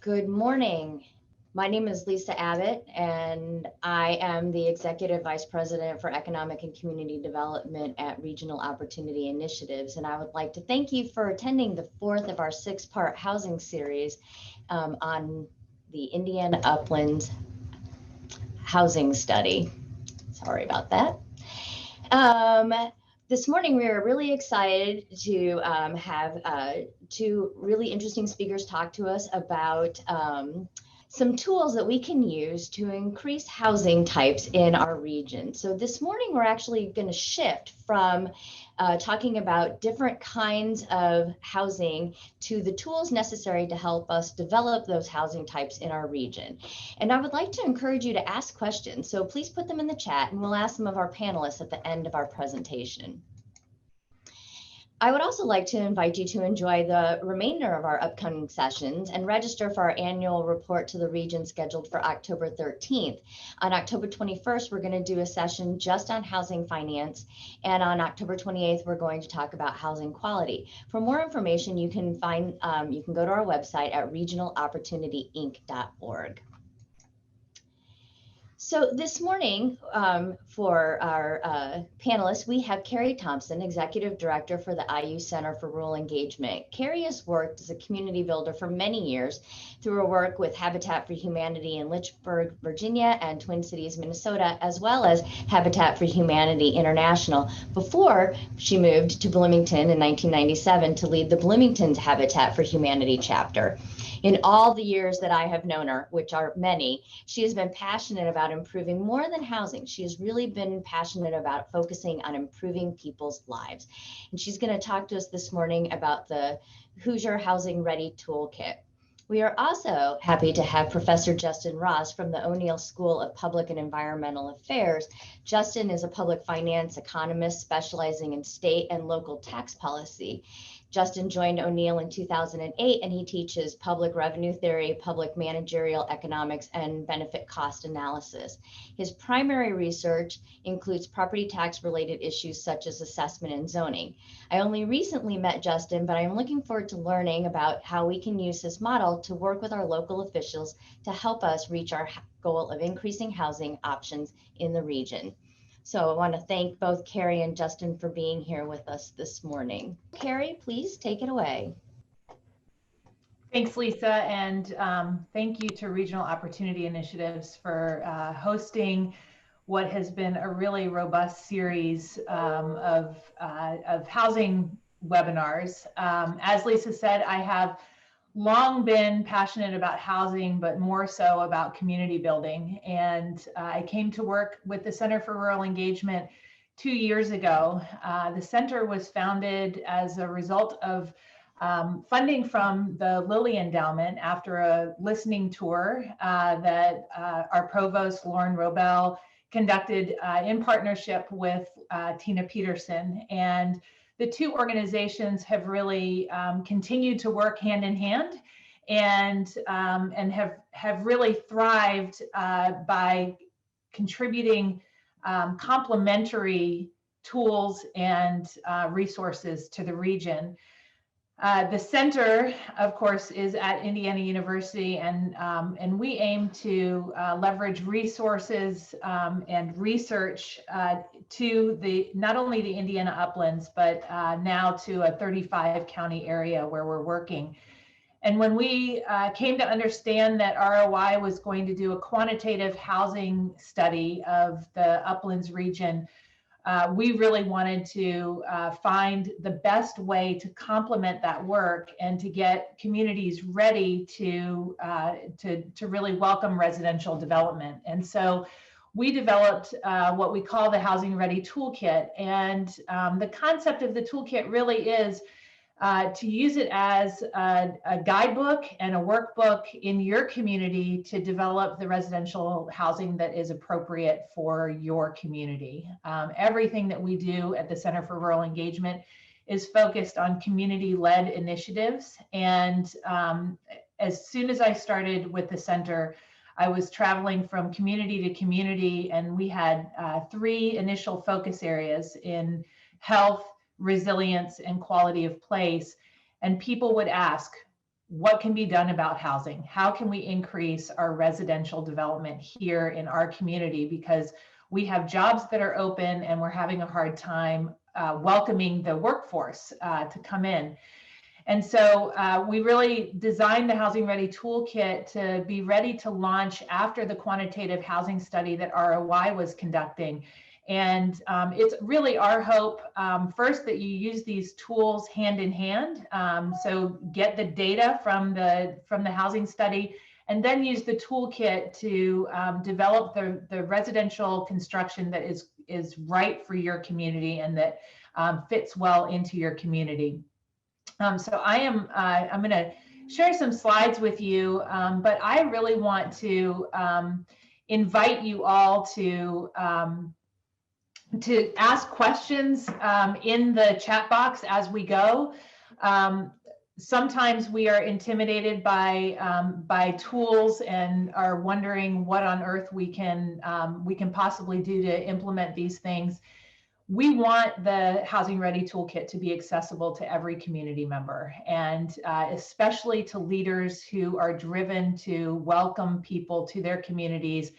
Good morning. My name is Lisa Abbott, and I am the Executive Vice President for Economic and Community Development at Regional Opportunity Initiatives. And I would like to thank you for attending the fourth of our six-part housing series on the Indiana Uplands housing study. Sorry about that. This morning, we are really excited to have two really interesting speakers talk to us about some tools that we can use to increase housing types in our region. So this morning, we're actually going to shift from talking about different kinds of housing to the tools necessary to help us develop those housing types in our region. And I would like to encourage you to ask questions. So please put them in the chat and we'll ask them of our panelists at the end of our presentation. I would also like to invite you to enjoy the remainder of our upcoming sessions and register for our annual report to the region scheduled for October 13th. On October 21st, we're going to do a session just on housing finance. And on October 28th, we're going to talk about housing quality. For more information, you can go to our website at regionalopportunityinc.org. So this morning, for our panelists, we have Kerry Thomson, Executive Director for the IU Center for Rural Engagement. Kerry has worked as a community builder for many years through her work with Habitat for Humanity in Lynchburg, Virginia, and Twin Cities, Minnesota, as well as Habitat for Humanity International, before she moved to Bloomington in 1997 to lead the Bloomington's Habitat for Humanity chapter. In all the years that I have known her, which are many, she has been passionate about improving more than housing. She has really been passionate about focusing on improving people's lives. And she's going to talk to us this morning about the Hoosier Housing Ready Toolkit. We are also happy to have Professor Justin Ross from the O'Neill School of Public and Environmental Affairs. Justin is a public finance economist specializing in state and local tax policy. Justin joined O'Neill in 2008, and he teaches public revenue theory, public managerial economics, and benefit cost analysis. His primary research includes property tax related issues such as assessment and zoning. I only recently met Justin, but I'm looking forward to learning about how we can use this model to work with our local officials to help us reach our goal of increasing housing options in the region. So I want to thank both Kerry and Justin for being here with us this morning. Kerry, please take it away. Thanks, Lisa, and thank you to Regional Opportunity Initiatives for hosting what has been a really robust series of housing webinars. As Lisa said, I have long been passionate about housing, but more so about community building. And I came to work with the Center for Rural Engagement 2 years ago. The center was founded as a result of funding from the Lilly Endowment after a listening tour that our provost, Lauren Robel, conducted in partnership with Tina Peterson. And the two organizations have really continued to work hand in hand and have really thrived by contributing complementary tools and resources to the region. The center, of course, is at Indiana University, and we aim to leverage resources and research to not only the Indiana Uplands, but now to a 35 county area where we're working. And when we came to understand that ROI was going to do a quantitative housing study of the Uplands region, we really wanted to find the best way to complement that work and to get communities ready to really welcome residential development. And so we developed what we call the Housing Ready Toolkit. And the concept of the toolkit really is to use it as a guidebook and a workbook in your community to develop the residential housing that is appropriate for your community. Everything that we do at the Center for Rural Engagement is focused on community-led initiatives. And as soon as I started with the center, I was traveling from community to community, and we had 3 initial focus areas in health, resilience, and quality of place. And people would ask, what can be done about housing? How can we increase our residential development here in our community? Because we have jobs that are open and we're having a hard time welcoming the workforce to come in. And so we really designed the Housing Ready Toolkit to be ready to launch after the quantitative housing study that ROI was conducting. And it's really our hope, first, that you use these tools hand in hand. So get the data from the housing study, and then use the toolkit to develop the residential construction that is right for your community and that fits well into your community. So I'm going to share some slides with you, but I really want to invite you all to ask questions in the chat box as we go. Sometimes we are intimidated by tools and are wondering what on earth we can possibly do to implement these things. We want the Housing Ready Toolkit to be accessible to every community member, and especially to leaders who are driven to welcome people to their communities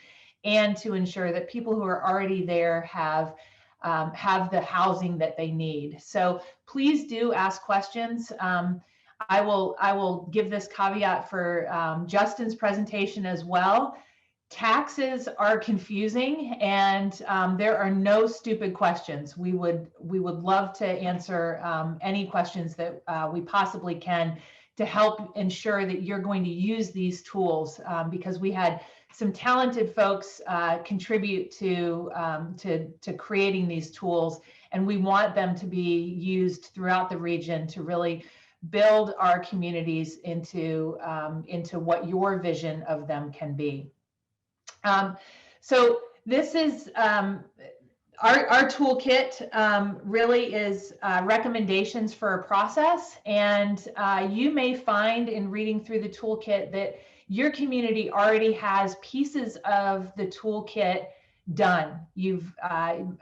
and to ensure that people who are already there have the housing that they need. So please do ask questions. I will give this caveat for Justin's presentation as well. Taxes are confusing, and there are no stupid questions. We would love to answer any questions that we possibly can to help ensure that you're going to use these tools, because we had some talented folks contribute to creating these tools, and we want them to be used throughout the region to really build our communities into what your vision of them can be. So this is our toolkit. Really is recommendations for a process, and you may find in reading through the toolkit that your community already has pieces of the toolkit done.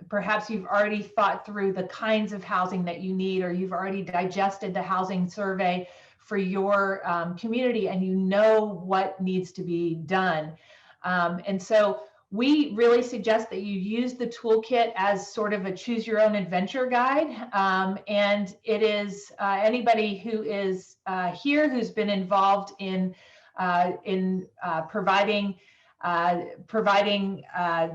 Perhaps you've already thought through the kinds of housing that you need, or you've already digested the housing survey for your community, and you know what needs to be done. And so we really suggest that you use the toolkit as sort of a choose your own adventure guide. And it is anybody who is here who's been involved in providing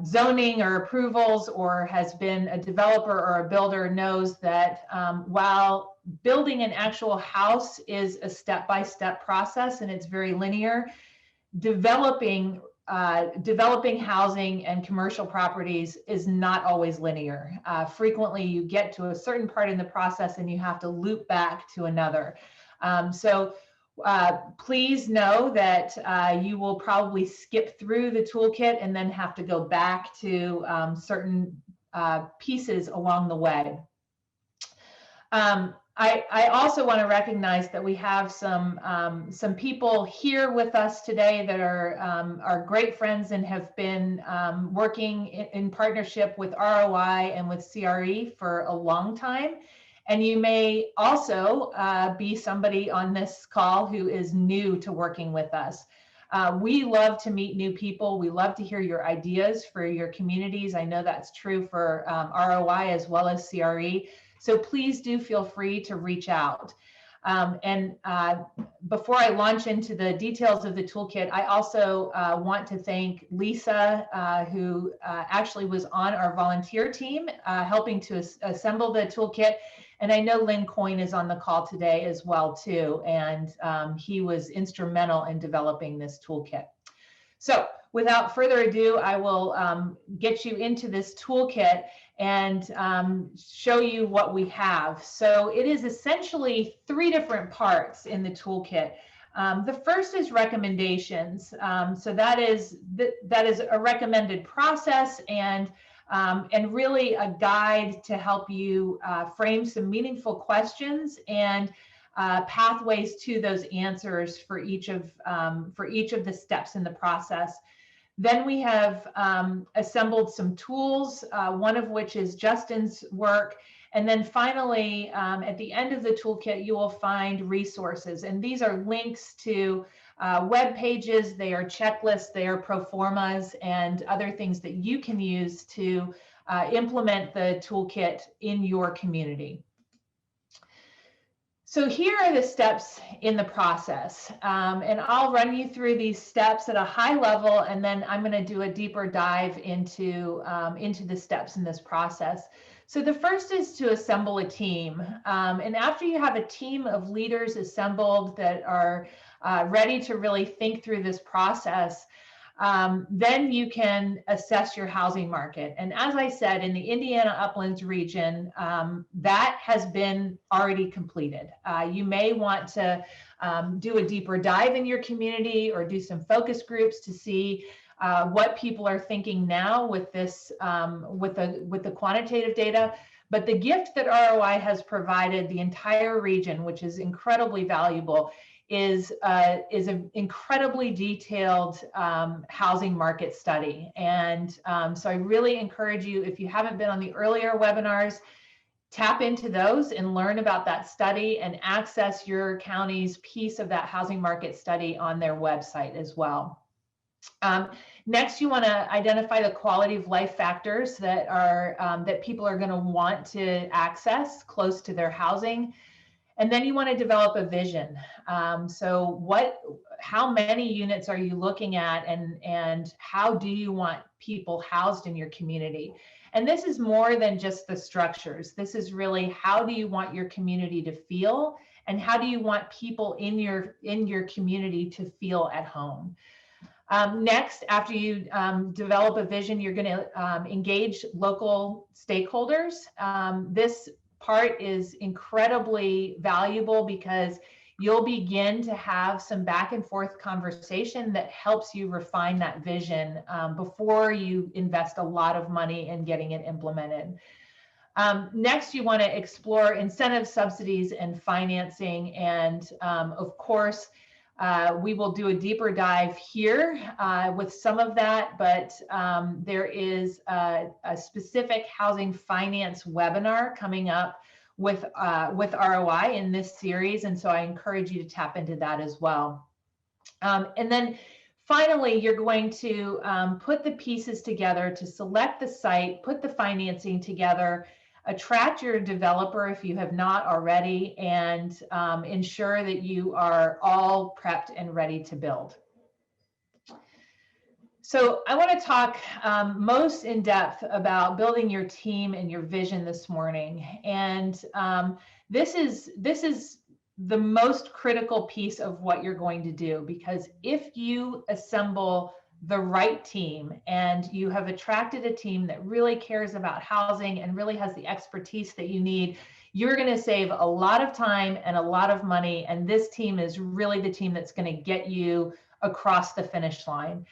zoning or approvals, or has been a developer or a builder, knows that while building an actual house is a step-by-step process and it's very linear, developing housing and commercial properties is not always linear. Frequently you get to a certain part in the process and you have to loop back to another. So please know that you will probably skip through the toolkit and then have to go back to certain pieces along the way. I also want to recognize that we have some people here with us today that are great friends and have been working in partnership with ROI and with CRE for a long time. And you may also be somebody on this call who is new to working with us. We love to meet new people. We love to hear your ideas for your communities. I know that's true for ROI as well as CRE. So please do feel free to reach out. And before I launch into the details of the toolkit, I also want to thank Lisa, who actually was on our volunteer team, helping to assemble the toolkit. And I know Lynn Coyne is on the call today as well, too. And he was instrumental in developing this toolkit. So without further ado, I will get you into this toolkit and show you what we have. So it is essentially 3 different parts in the toolkit. The first is recommendations. So that is a recommended process and really a guide to help you frame some meaningful questions and pathways to those answers for each of the steps in the process. Then we have assembled some tools, one of which is Justin's work, And then finally, at the end of the toolkit, you will find resources. And these are links to web pages, they are checklists, they are pro formas, and other things that you can use to implement the toolkit in your community. So here are the steps in the process, and I'll run you through these steps at a high level, and then I'm going to do a deeper dive into the steps in this process. So the first is to assemble a team, and after you have a team of leaders assembled that are ready to really think through this process, then you can assess your housing market. And as I said, in the Indiana Uplands region, that has been already completed. You may want to do a deeper dive in your community or do some focus groups to see what people are thinking now with this, with the quantitative data. But the gift that ROI has provided the entire region, which is incredibly valuable, is an incredibly detailed housing market study. And so I really encourage you, if you haven't been on the earlier webinars, tap into those and learn about that study and access your county's piece of that housing market study on their website as well. Next, you want to identify the quality of life factors that are that people are going to want to access close to their housing. And then you want to develop a vision. So how many units are you looking at, and how do you want people housed in your community? And this is more than just the structures. This is really, how do you want your community to feel, and how do you want people in your community to feel at home? Next, after you develop a vision, you're going to engage local stakeholders. This part is incredibly valuable because you'll begin to have some back and forth conversation that helps you refine that vision before you invest a lot of money in getting it implemented. Next, you want to explore incentive subsidies and financing. And of course, we will do a deeper dive here with some of that, but there is a specific housing finance webinar coming up with ROI in this series, and so I encourage you to tap into that as well. And then finally, you're going to put the pieces together to select the site, put the financing together, attract your developer if you have not already, and ensure that you are all prepped and ready to build. So I want to talk most in depth about building your team and your vision this morning. And this is the most critical piece of what you're going to do, because if you assemble the right team and you have attracted a team that really cares about housing and really has the expertise that you need, you're going to save a lot of time and a lot of money. And this team is really the team that's going to get you across the finish line.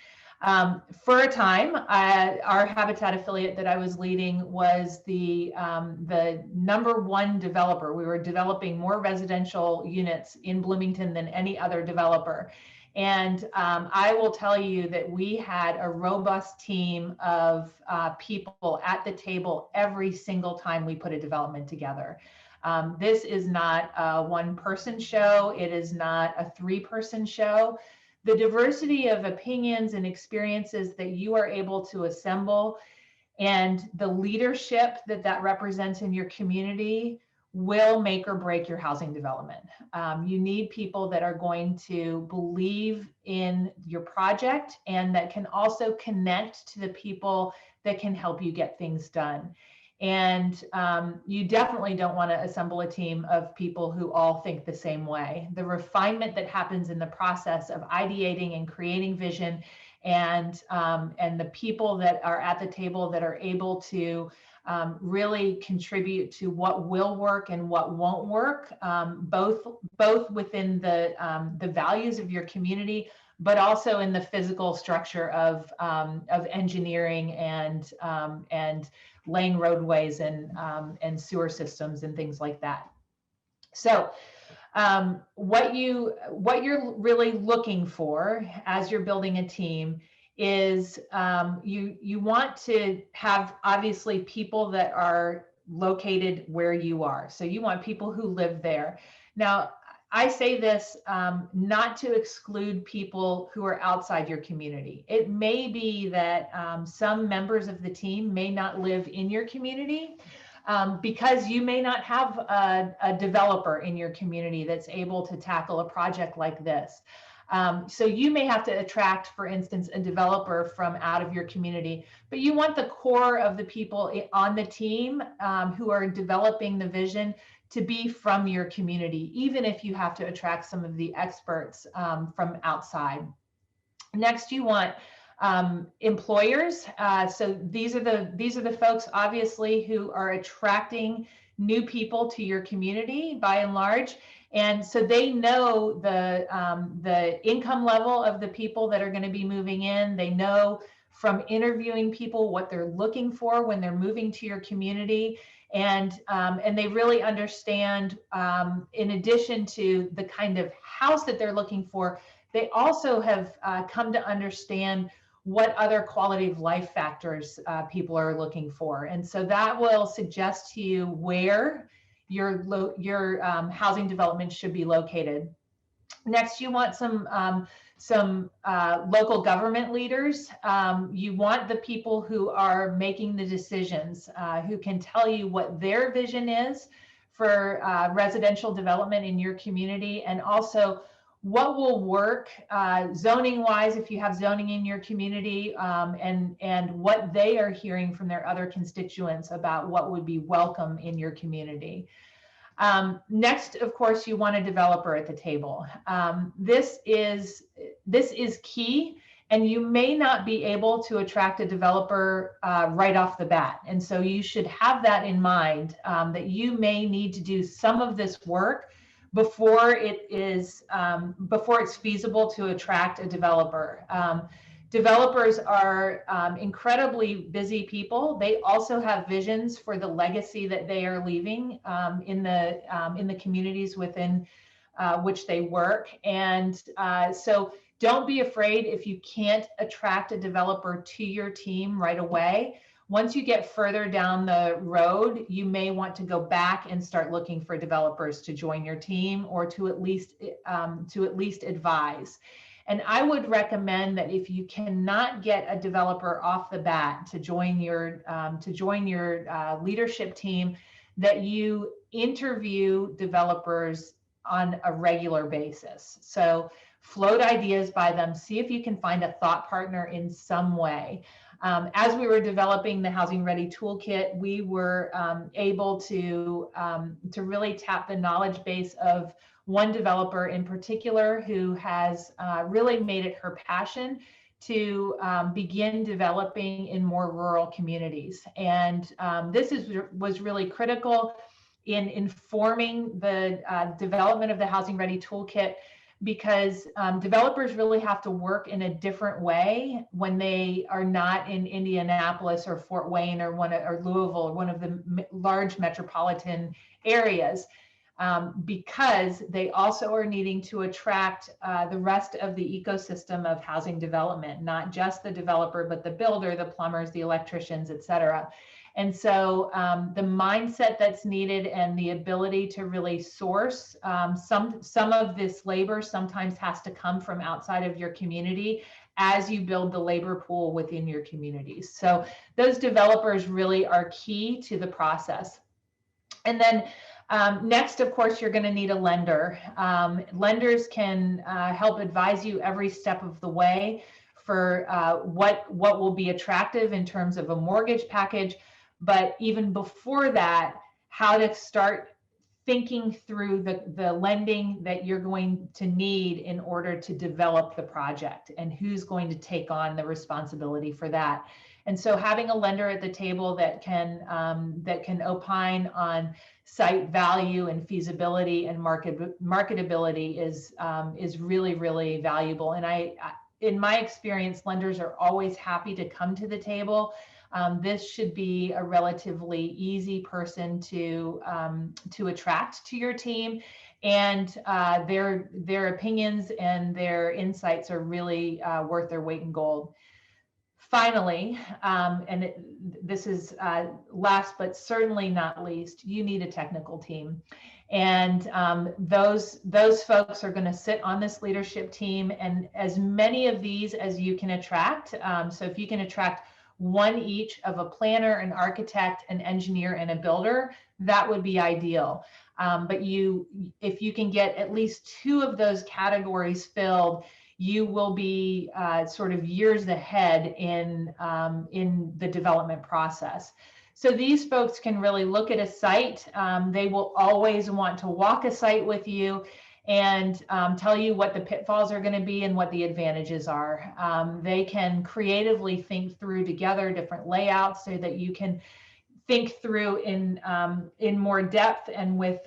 For a time, our Habitat affiliate that I was leading was the #1 developer. We were developing more residential units in Bloomington than any other developer. And I will tell you that we had a robust team of people at the table every single time we put a development together. This is not a one-person show. It is not a 3-person show. The diversity of opinions and experiences that you are able to assemble and the leadership that represents in your community will make or break your housing development. You need people that are going to believe in your project and that can also connect to the people that can help you get things done. And you definitely don't want to assemble a team of people who all think the same way. The refinement that happens in the process of ideating and creating vision, and the people that are at the table that are able to really contribute to what will work and what won't work, both within the values of your community, but also in the physical structure of engineering and laying roadways and sewer systems and things like that. So what you're really looking for as you're building a team is you want to have obviously people that are located where you are. So you want people who live there. Now, I say this not to exclude people who are outside your community. It may be that some members of the team may not live in your community because you may not have a developer in your community that's able to tackle a project like this. So you may have to attract, for instance, a developer from out of your community, but you want the core of the people on the team who are developing the vision to be from your community, even if you have to attract some of the experts from outside. Next, you want employers. So these are the folks, obviously, who are attracting new people to your community by and large. And so they know the income level of the people that are going to be moving in. They know from interviewing people what they're looking for when they're moving to your community. And they really understand, in addition to the kind of house that they're looking for, they also have come to understand what other quality of life factors people are looking for. And so that will suggest to you where your housing development should be located. Next, you want some local government leaders. You want the people who are making the decisions, who can tell you what their vision is for residential development in your community, and also what will work zoning wise if you have zoning in your community, and what they are hearing from their other constituents about what would be welcome in your community. Next, of course, you want a developer at the table. This is key, and you may not be able to attract a developer right off the bat. And so you should have that in mind, that you may need to do some of this work before it's feasible to attract a developer. Developers are incredibly busy people. They also have visions for the legacy that they are leaving in the communities within which they work. And so don't be afraid if you can't attract a developer to your team right away. Once you get further down the road, you may want to go back and start looking for developers to join your team, or to at least advise. And I would recommend that if you cannot get a developer off the bat to join your leadership team, that you interview developers on a regular basis. So float ideas by them, see if you can find a thought partner in some way. As we were developing the Housing Ready Toolkit, we were able to really tap the knowledge base of one developer in particular who has really made it her passion to begin developing in more rural communities. And this was really critical in informing the development of the Housing Ready Toolkit, because developers really have to work in a different way when they are not in Indianapolis or Fort Wayne or Louisville, or one of the large metropolitan areas, because they also are needing to attract the rest of the ecosystem of housing development, not just the developer, but the builder, the plumbers, the electricians, et cetera. And so the mindset that's needed and the ability to really source some of this labor sometimes has to come from outside of your community as you build the labor pool within your communities. So those developers really are key to the process. And then next, of course, you're going to need a lender. Lenders can help advise you every step of the way for what will be attractive in terms of a mortgage package. But even before that, how to start thinking through the lending that you're going to need in order to develop the project, and who's going to take on the responsibility for that. And so having a lender at the table that can opine on site value and feasibility and marketability is really, really valuable. And in my experience, lenders are always happy to come to the table. This should be a relatively easy person to attract to your team, and their opinions and their insights are really worth their weight in gold. Finally, this is last but certainly not least, you need a technical team. And those folks are going to sit on this leadership team, and as many of these as you can attract. So if you can attract one each of a planner, an architect, an engineer, and a builder, that would be ideal. But if you can get at least 2 of those categories filled, you will be sort of years ahead in the development process. So these folks can really look at a site. They will always want to walk a site with you and tell you what the pitfalls are going to be and what the advantages are. They can creatively think through together different layouts so that you can think through in more depth and with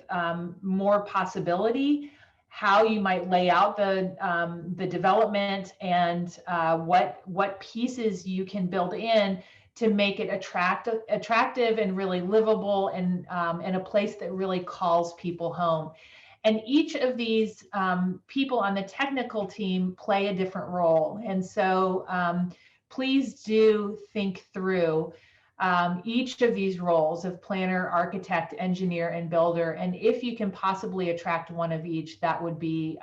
more possibility how you might lay out the development and what pieces you can build in to make it attractive and really livable and a place that really calls people home. And each of these people on the technical team play a different role. And so please do think through each of these roles of planner, architect, engineer, and builder. And if you can possibly attract one of each, that would be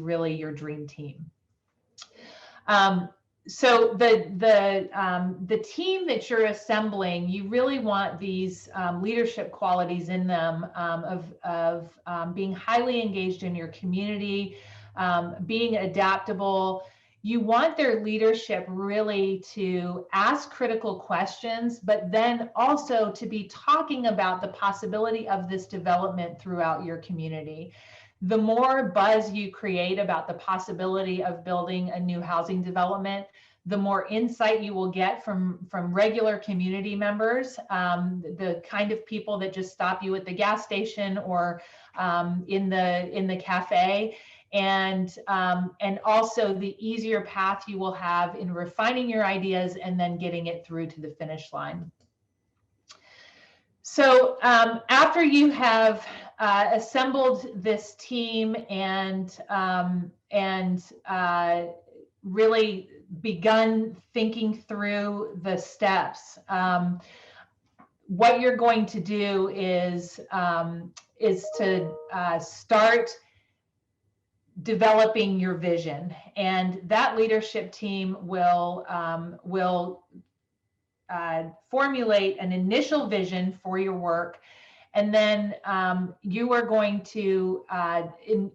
really your dream team. So the team that you're assembling, you really want these leadership qualities in them of being highly engaged in your community, being adaptable. You want their leadership really to ask critical questions, but then also to be talking about the possibility of this development throughout your community. The more buzz you create about the possibility of building a new housing development, the more insight you will get from regular community members, the kind of people that just stop you at the gas station or in the cafe, and also the easier path you will have in refining your ideas and then getting it through to the finish line. So after you have assembled this team and really begun thinking through the steps, what you're going to do is to start developing your vision, and that leadership team will formulate an initial vision for your work, and then you are going to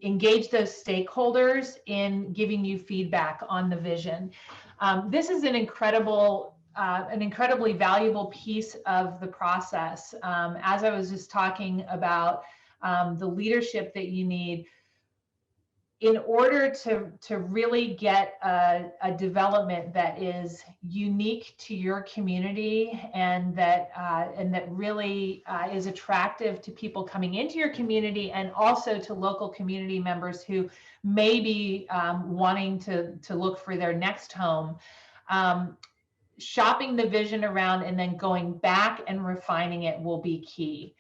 engage those stakeholders in giving you feedback on the vision. This is an incredibly valuable piece of the process. As I was just talking about the leadership that you need, in order to really get a development that is unique to your community and that really is attractive to people coming into your community, and also to local community members who may be wanting to look for their next home, shopping the vision around and then going back and refining it will be key.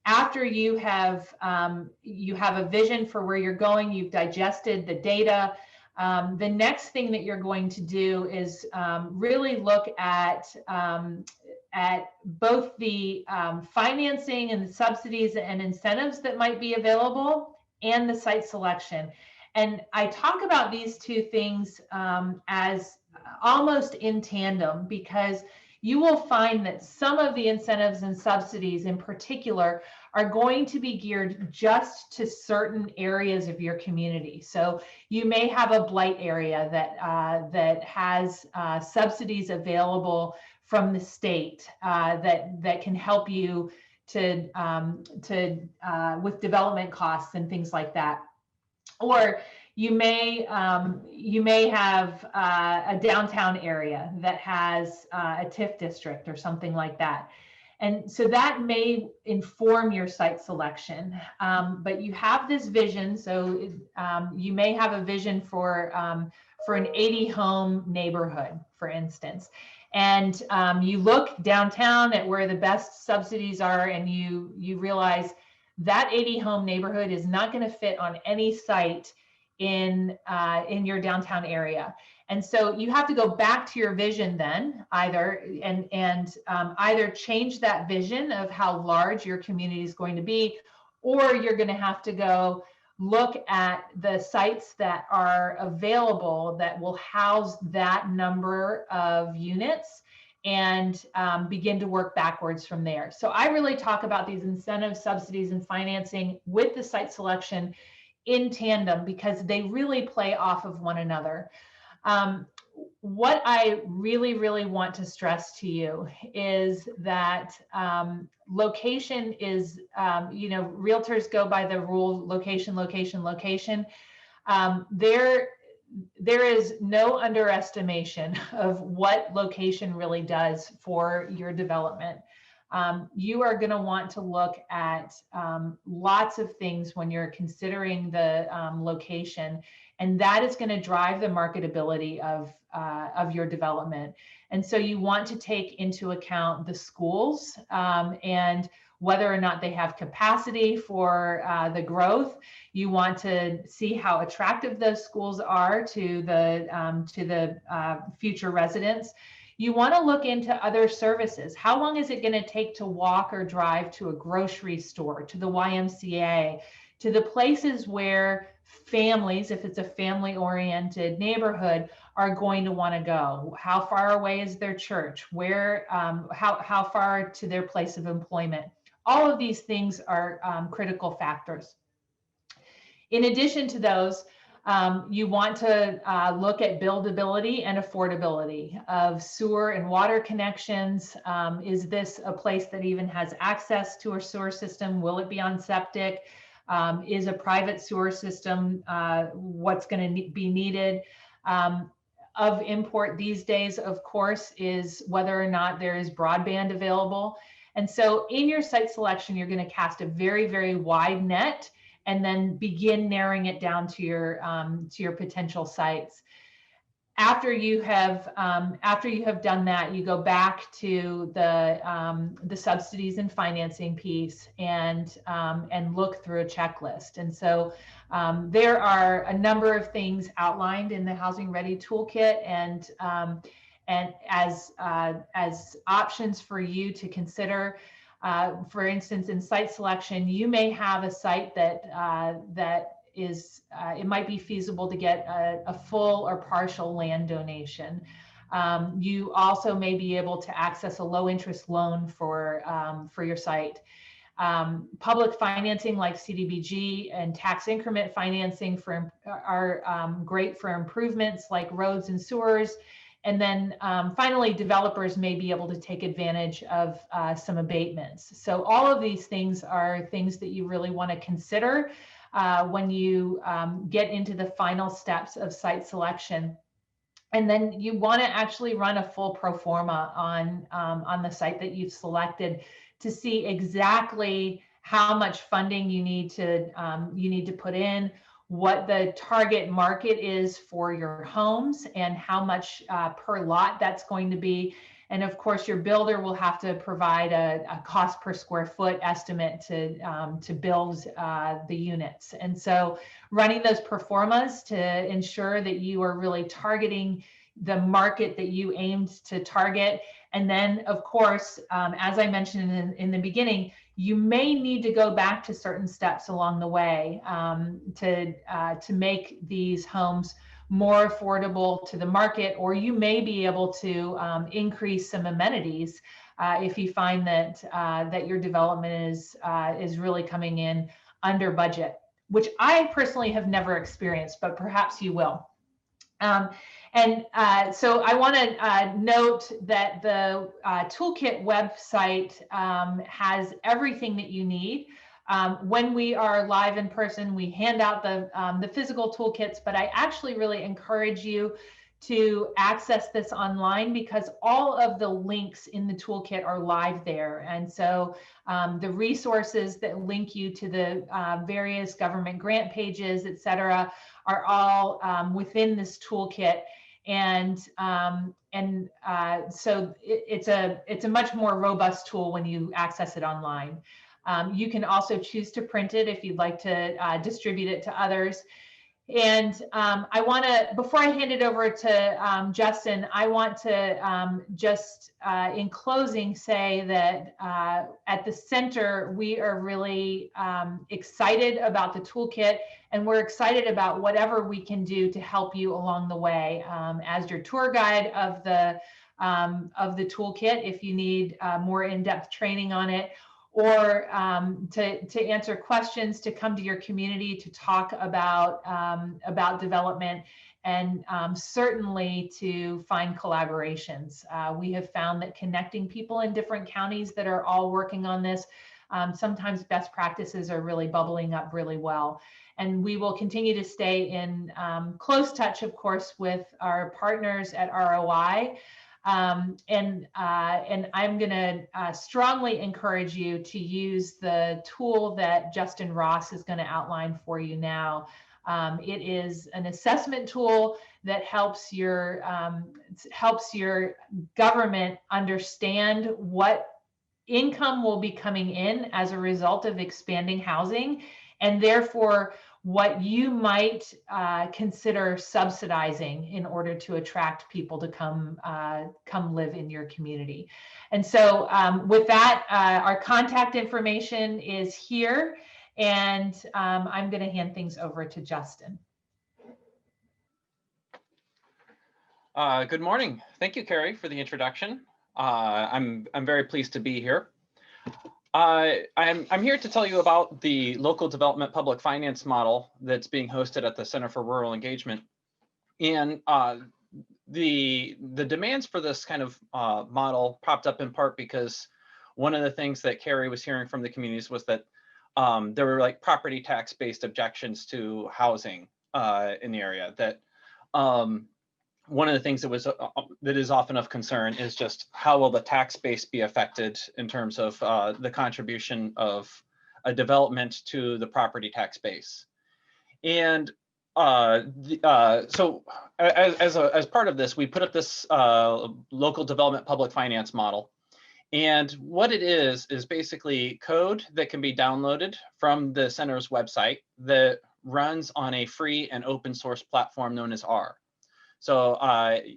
After you have a vision for where you're going, you've digested the data, the next thing that you're going to do is really look at both the financing and the subsidies and incentives that might be available, and the site selection. And I talk about these two things as almost in tandem, because you will find that some of the incentives and subsidies in particular are going to be geared just to certain areas of your community. So you may have a blight area that has subsidies available from the state that can help you with development costs and things like that. Or you may have a downtown area that has a TIF district or something like that. And so that may inform your site selection, but you have this vision. So you may have a vision for an 80 home neighborhood, for instance. And you look downtown at where the best subsidies are, and you realize that 80 home neighborhood is not going to fit on any site in your downtown area. And so you have to go back to your vision then, either either change that vision of how large your community is going to be, or you're going to have to go look at the sites that are available that will house that number of units and begin to work backwards from there. So I really talk about these incentives, subsidies, and financing with the site selection in tandem because they really play off of one another. What I really, really want to stress to you is that location is, realtors go by the rule, location, location, location. There is no underestimation of what location really does for your development. You are going to want to look at lots of things when you're considering the location, and that is going to drive the marketability of your development. And so you want to take into account the schools and whether or not they have capacity for the growth. You want to see how attractive those schools are to the future residents. You want to look into other services. How long is it going to take to walk or drive to a grocery store, to the YMCA, to the places where families, if it's a family-oriented neighborhood, are going to want to go? How far away is their church? Where, how far to their place of employment? All of these things are critical factors. In addition to those, you want to look at buildability and affordability of sewer and water connections. Is this a place that even has access to a sewer system? Will it be on septic? Is a private sewer system what's going to be needed? Of import these days, of course, is whether or not there is broadband available. And so in your site selection, you're going to cast a very, very wide net and then begin narrowing it down to your potential sites. After you have done that, you go back to the subsidies and financing piece and look through a checklist. And so there are a number of things outlined in the Housing Ready Toolkit and as options for you to consider. For instance, in site selection, you may have a site that is, it might be feasible to get a full or partial land donation. You also may be able to access a low interest loan for your site. Public financing like CDBG and tax increment financing are great for improvements like roads and sewers. And then finally, developers may be able to take advantage of some abatements. So all of these things are things that you really want to consider when you get into the final steps of site selection. And then you want to actually run a full pro forma on the site that you've selected to see exactly how much funding you need to put in, what the target market is for your homes, and how much per lot that's going to be. And of course, your builder will have to provide a cost per square foot estimate to build the units. And so running those pro formas to ensure that you are really targeting the market that you aimed to target. And then, of course, as I mentioned in the beginning, you may need to go back to certain steps along the way to make these homes more affordable to the market, or you may be able to increase some amenities if you find that your development is really coming in under budget, which I personally have never experienced, but perhaps you will. So I want to note that the Toolkit website has everything that you need. When we are live in person, we hand out the physical toolkits, but I actually really encourage you to access this online because all of the links in the toolkit are live there. And so the resources that link you to the various government grant pages, et cetera, are all within this toolkit. And so it's a much more robust tool when you access it online. You can also choose to print it if you'd like to distribute it to others. And I want to, before I hand it over to Justin, I want to just in closing say that at the center, we are really excited about the toolkit, and we're excited about whatever we can do to help you along the way. As your tour guide of the toolkit, if you need more in-depth training on it, or to answer questions, to come to your community to talk about development, and certainly to find collaborations. We have found that connecting people in different counties that are all working on this, sometimes best practices are really bubbling up really well. And we will continue to stay in close touch, of course, with our partners at ROI. And I'm going to strongly encourage you to use the tool that Justin Ross is going to outline for you now. It is an assessment tool that helps your government understand what income will be coming in as a result of expanding housing, and therefore what you might consider subsidizing in order to attract people to come live in your community. And so with that, our contact information is here, and I'm going to hand things over to Justin. Good morning. Thank you, Kerry, for the introduction. I'm very pleased to be here. I'm here to tell you about the local development public finance model that's being hosted at the Center for Rural Engagement. And the demands for this kind of model popped up in part because one of the things that Kerry was hearing from the communities was that there were like property tax based objections to housing in the area. That one of the things that is often of concern is just how will the tax base be affected in terms of the contribution of a development to the property tax base. And so as part of this, we put up this local development public finance model. And what it is basically code that can be downloaded from the center's website that runs on a free and open source platform known as R. So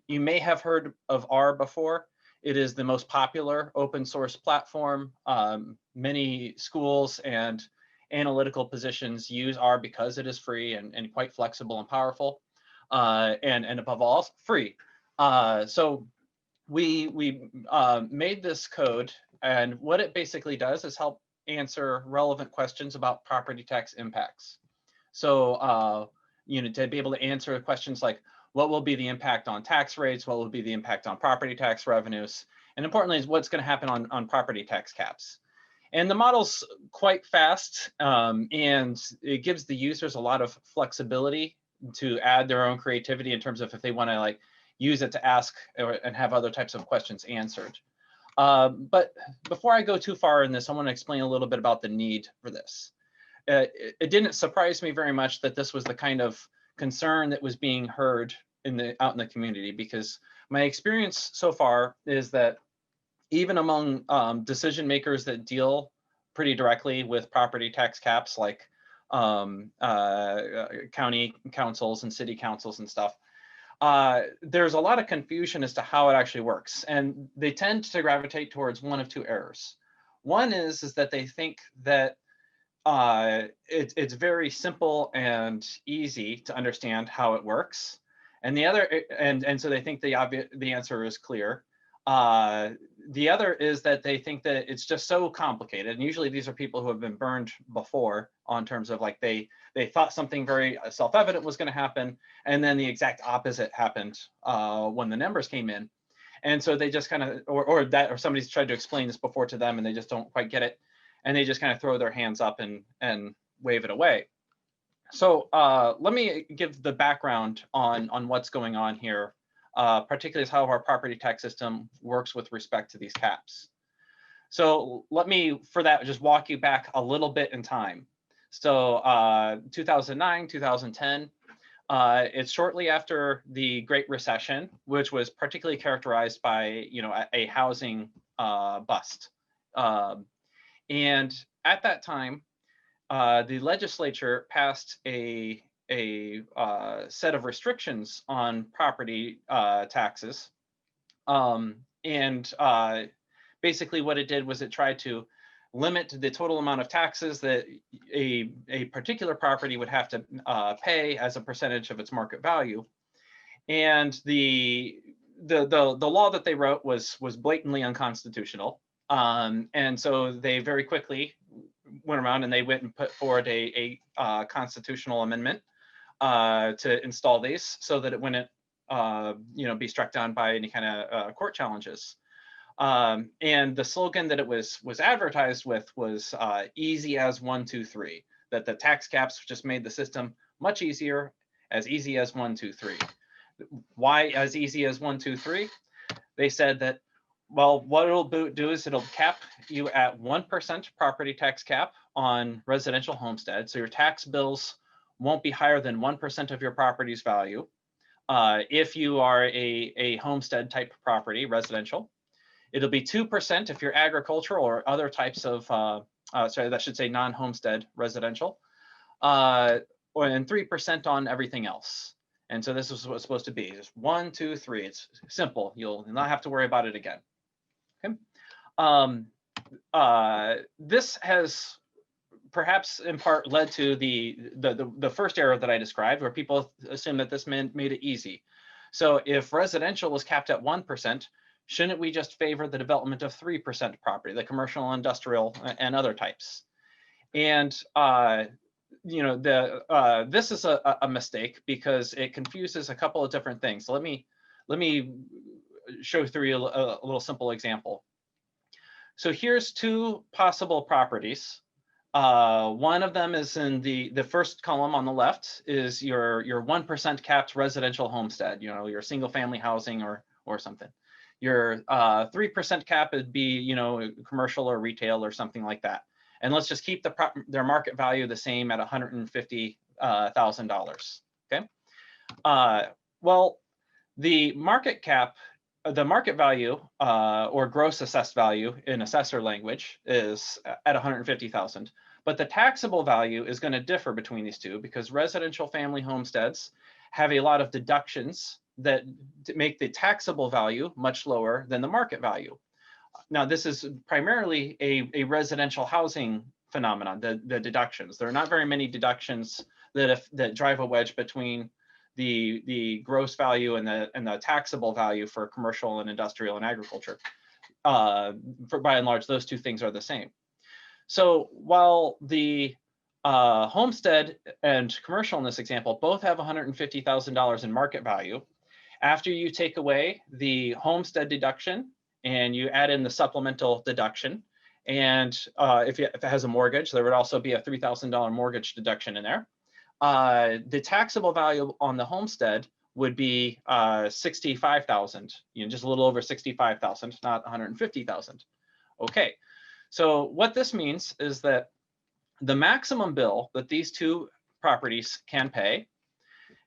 you may have heard of R before. It is the most popular open source platform. Many schools and analytical positions use R because it is free and quite flexible and powerful, and above all, free. So we made this code, and what it basically does is help answer relevant questions about property tax impacts. So to be able to answer questions like, what will be the impact on tax rates? What will be the impact on property tax revenues? And importantly, is what's going to happen on property tax caps. And the model's quite fast, and it gives the users a lot of flexibility to add their own creativity in terms of if they want to like use it to ask and have other types of questions answered. But before I go too far in this, I want to explain a little bit about the need for this. It didn't surprise me very much that this was the kind of concern that was being heard out in the community, because my experience so far is that even among decision makers that deal pretty directly with property tax caps, like county councils and city councils and stuff, there's a lot of confusion as to how it actually works, and they tend to gravitate towards one of two errors. One is that they think that it's very simple and easy to understand how it works, and the other, and so they think the answer is clear. The other is that they think that it's just so complicated, and usually these are people who have been burned before on terms of like they thought something very self-evident was going to happen, and then the exact opposite happened when the numbers came in, and so they just kind of or somebody's tried to explain this before to them and they just don't quite get it. And they just kind of throw their hands up and wave it away. So let me give the background on what's going on here, particularly how our property tax system works with respect to these caps. So let me, for that, just walk you back a little bit in time. So 2009, 2010, it's shortly after the Great Recession, which was particularly characterized by a housing bust. And at that time, the legislature passed a set of restrictions on property taxes. Basically what it did was it tried to limit the total amount of taxes that a particular property would have to pay as a percentage of its market value. And the law that they wrote was blatantly unconstitutional. And so they very quickly went around and they went and put forward a constitutional amendment to install these so that it wouldn't be struck down by any kind of court challenges. And the slogan that it was advertised with was easy as 1, 2, 3, that the tax caps just made the system much easier, as easy as 1, 2, 3. Why as easy as 1, 2, 3? They said that, well, what it'll do is it'll cap you at 1% property tax cap on residential homestead. So your tax bills won't be higher than 1% of your property's value. If you are a homestead type property, residential. It'll be 2% if you're agricultural or other types of, sorry, that should say non-homestead residential, and 3% on everything else. And so this is what it's supposed to be, just 1, 2, 3. It's simple. You'll not have to worry about it again. Okay. This has perhaps in part led to the first error that I described, where people assume that this made it easy. So if residential was capped at 1%, shouldn't we just favor the development of 3% property, the commercial, industrial, and other types? And this is a mistake because it confuses a couple of different things. So let me show through a little simple example. So here's two possible properties. One of them is in the first column on the left is your 1% capped residential homestead, your single family housing or something. Your 3% cap would be, commercial or retail or something like that. And let's just keep their market value the same at $150,000. Okay. Well, the market value or gross assessed value in assessor language is at $150,000, but the taxable value is going to differ between these two because residential family homesteads have a lot of deductions that make the taxable value much lower than the market value. Now, this is primarily a residential housing phenomenon, the deductions. There are not very many deductions that drive a wedge between the gross value and the taxable value for commercial and industrial and agriculture. By and large, those two things are the same. So while the homestead and commercial in this example both have $150,000 in market value, after you take away the homestead deduction and you add in the supplemental deduction, and if it has a mortgage, there would also be a $3,000 mortgage deduction in there. The taxable value on the homestead would be $65,000, just a little over $65,000, not $150,000. Okay, so what this means is that the maximum bill that these two properties can pay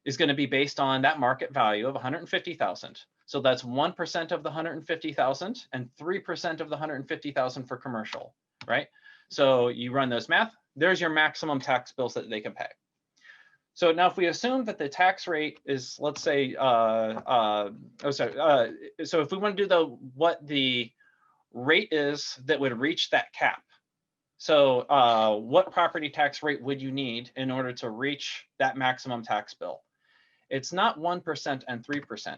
is going to be based on that market value of $150,000. So that's 1% of the $150,000 and 3% of the $150,000 for commercial, right? So you run those math, there's your maximum tax bills that they can pay. So now if we assume that the tax rate is, let's say, so if we want to do what the rate is that would reach that cap. So what property tax rate would you need in order to reach that maximum tax bill? It's not 1% and 3%,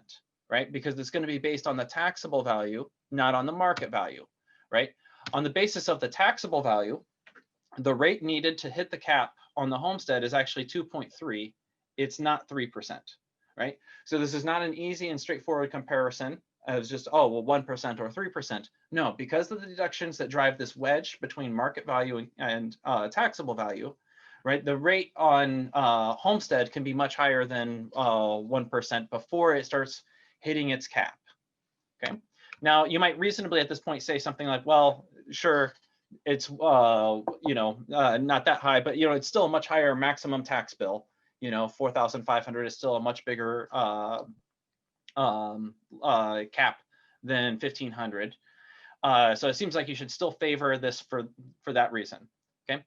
right? Because it's going to be based on the taxable value, not on the market value, right? On the basis of the taxable value, the rate needed to hit the cap on the homestead is actually 2.3. It's not 3%, right? So this is not an easy and straightforward comparison as just, oh, well, 1% or 3%. No, because of the deductions that drive this wedge between market value and taxable value, right? The rate on homestead can be much higher than 1% before it starts hitting its cap, okay? Now, you might reasonably at this point say something like, well, sure, it's not that high, but it's still a much higher maximum tax bill. $4,500 is still a much bigger cap than $1,500. So it seems like you should still favor this for that reason. Okay.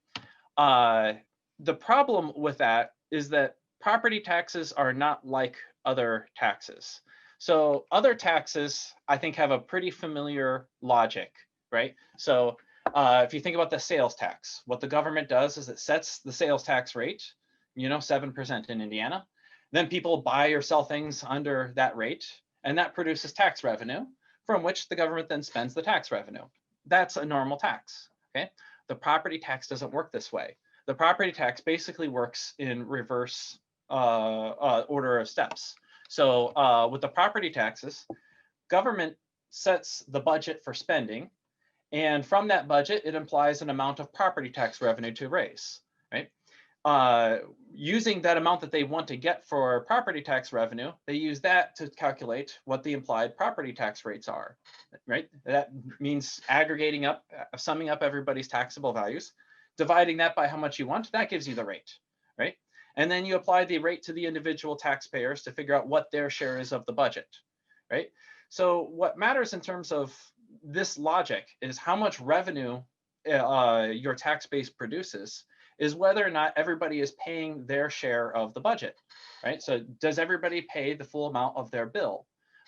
The problem with that is that property taxes are not like other taxes. So other taxes, I think, have a pretty familiar logic, right? So if you think about the sales tax, what the government does is it sets the sales tax rate, 7% in Indiana. Then people buy or sell things under that rate, and that produces tax revenue from which the government then spends the tax revenue. That's a normal tax, okay? The property tax doesn't work this way. The property tax basically works in reverse order of steps. So with the property taxes, government sets the budget for spending, and from that budget, it implies an amount of property tax revenue to raise, right? Using that amount that they want to get for property tax revenue, they use that to calculate what the implied property tax rates are, right? That means aggregating up, summing up everybody's taxable values, dividing that by how much you want, that gives you the rate, right? And then you apply the rate to the individual taxpayers to figure out what their share is of the budget, right? So what matters in terms of this logic is how much revenue your tax base produces is whether or not everybody is paying their share of the budget, right? So does everybody pay the full amount of their bill,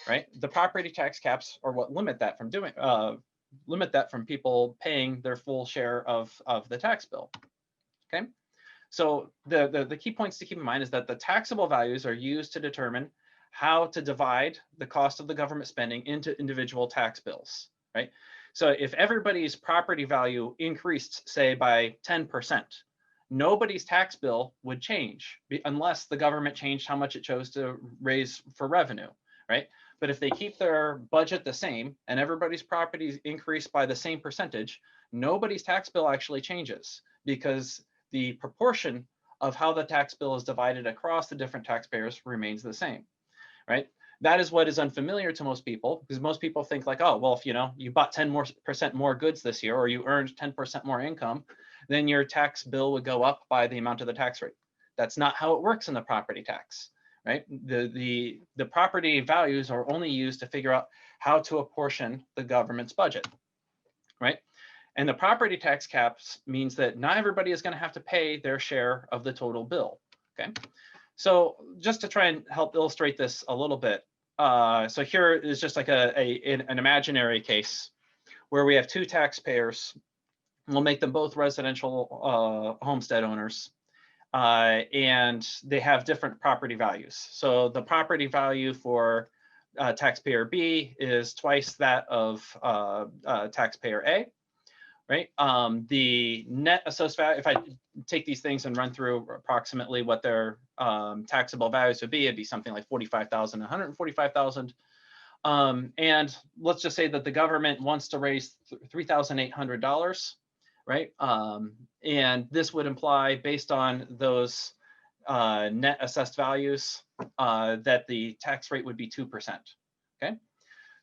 right? The property tax caps are what limit that from doing, from people paying their full share of the tax bill, okay? So the key points to keep in mind is that the taxable values are used to determine how to divide the cost of the government spending into individual tax bills, right? So if everybody's property value increased, say, by 10%, nobody's tax bill would change unless the government changed how much it chose to raise for revenue, right? But if they keep their budget the same and everybody's properties increase by the same percentage, nobody's tax bill actually changes because the proportion of how the tax bill is divided across the different taxpayers remains the same, right? That is what is unfamiliar to most people, because most people think like, oh, well, if you bought 10% more goods this year, or you earned 10% more income, then your tax bill would go up by the amount of the tax rate. That's not how it works in the property tax, right? The property values are only used to figure out how to apportion the government's budget, right? And the property tax caps means that not everybody is going to have to pay their share of the total bill, okay? So just to try and help illustrate this a little bit, so here is just like an imaginary case where we have two taxpayers. We'll make them both residential homestead owners, and they have different property values. So the property value for taxpayer B is twice that of taxpayer A, right? The net assessed value, if I take these things and run through approximately what their taxable values would be, it'd be something like 45,000, 145,000. And let's just say that the government wants to raise $3,800, right? And this would imply, based on those net assessed values, that the tax rate would be 2%, okay?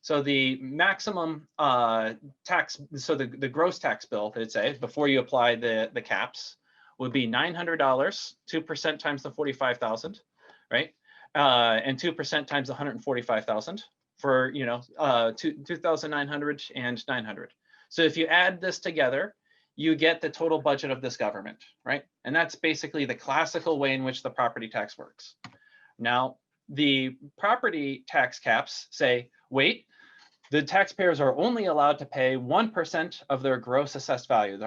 So the maximum tax, so the gross tax bill, let's say, before you apply the caps, would be $900, 2% times the 45,000, right? And 2% times 145,000 for 2,900 and 900. So if you add this together, you get the total budget of this government, right? And that's basically the classical way in which the property tax works. Now, the property tax caps say, wait, the taxpayers are only allowed to pay 1% of their gross assessed value,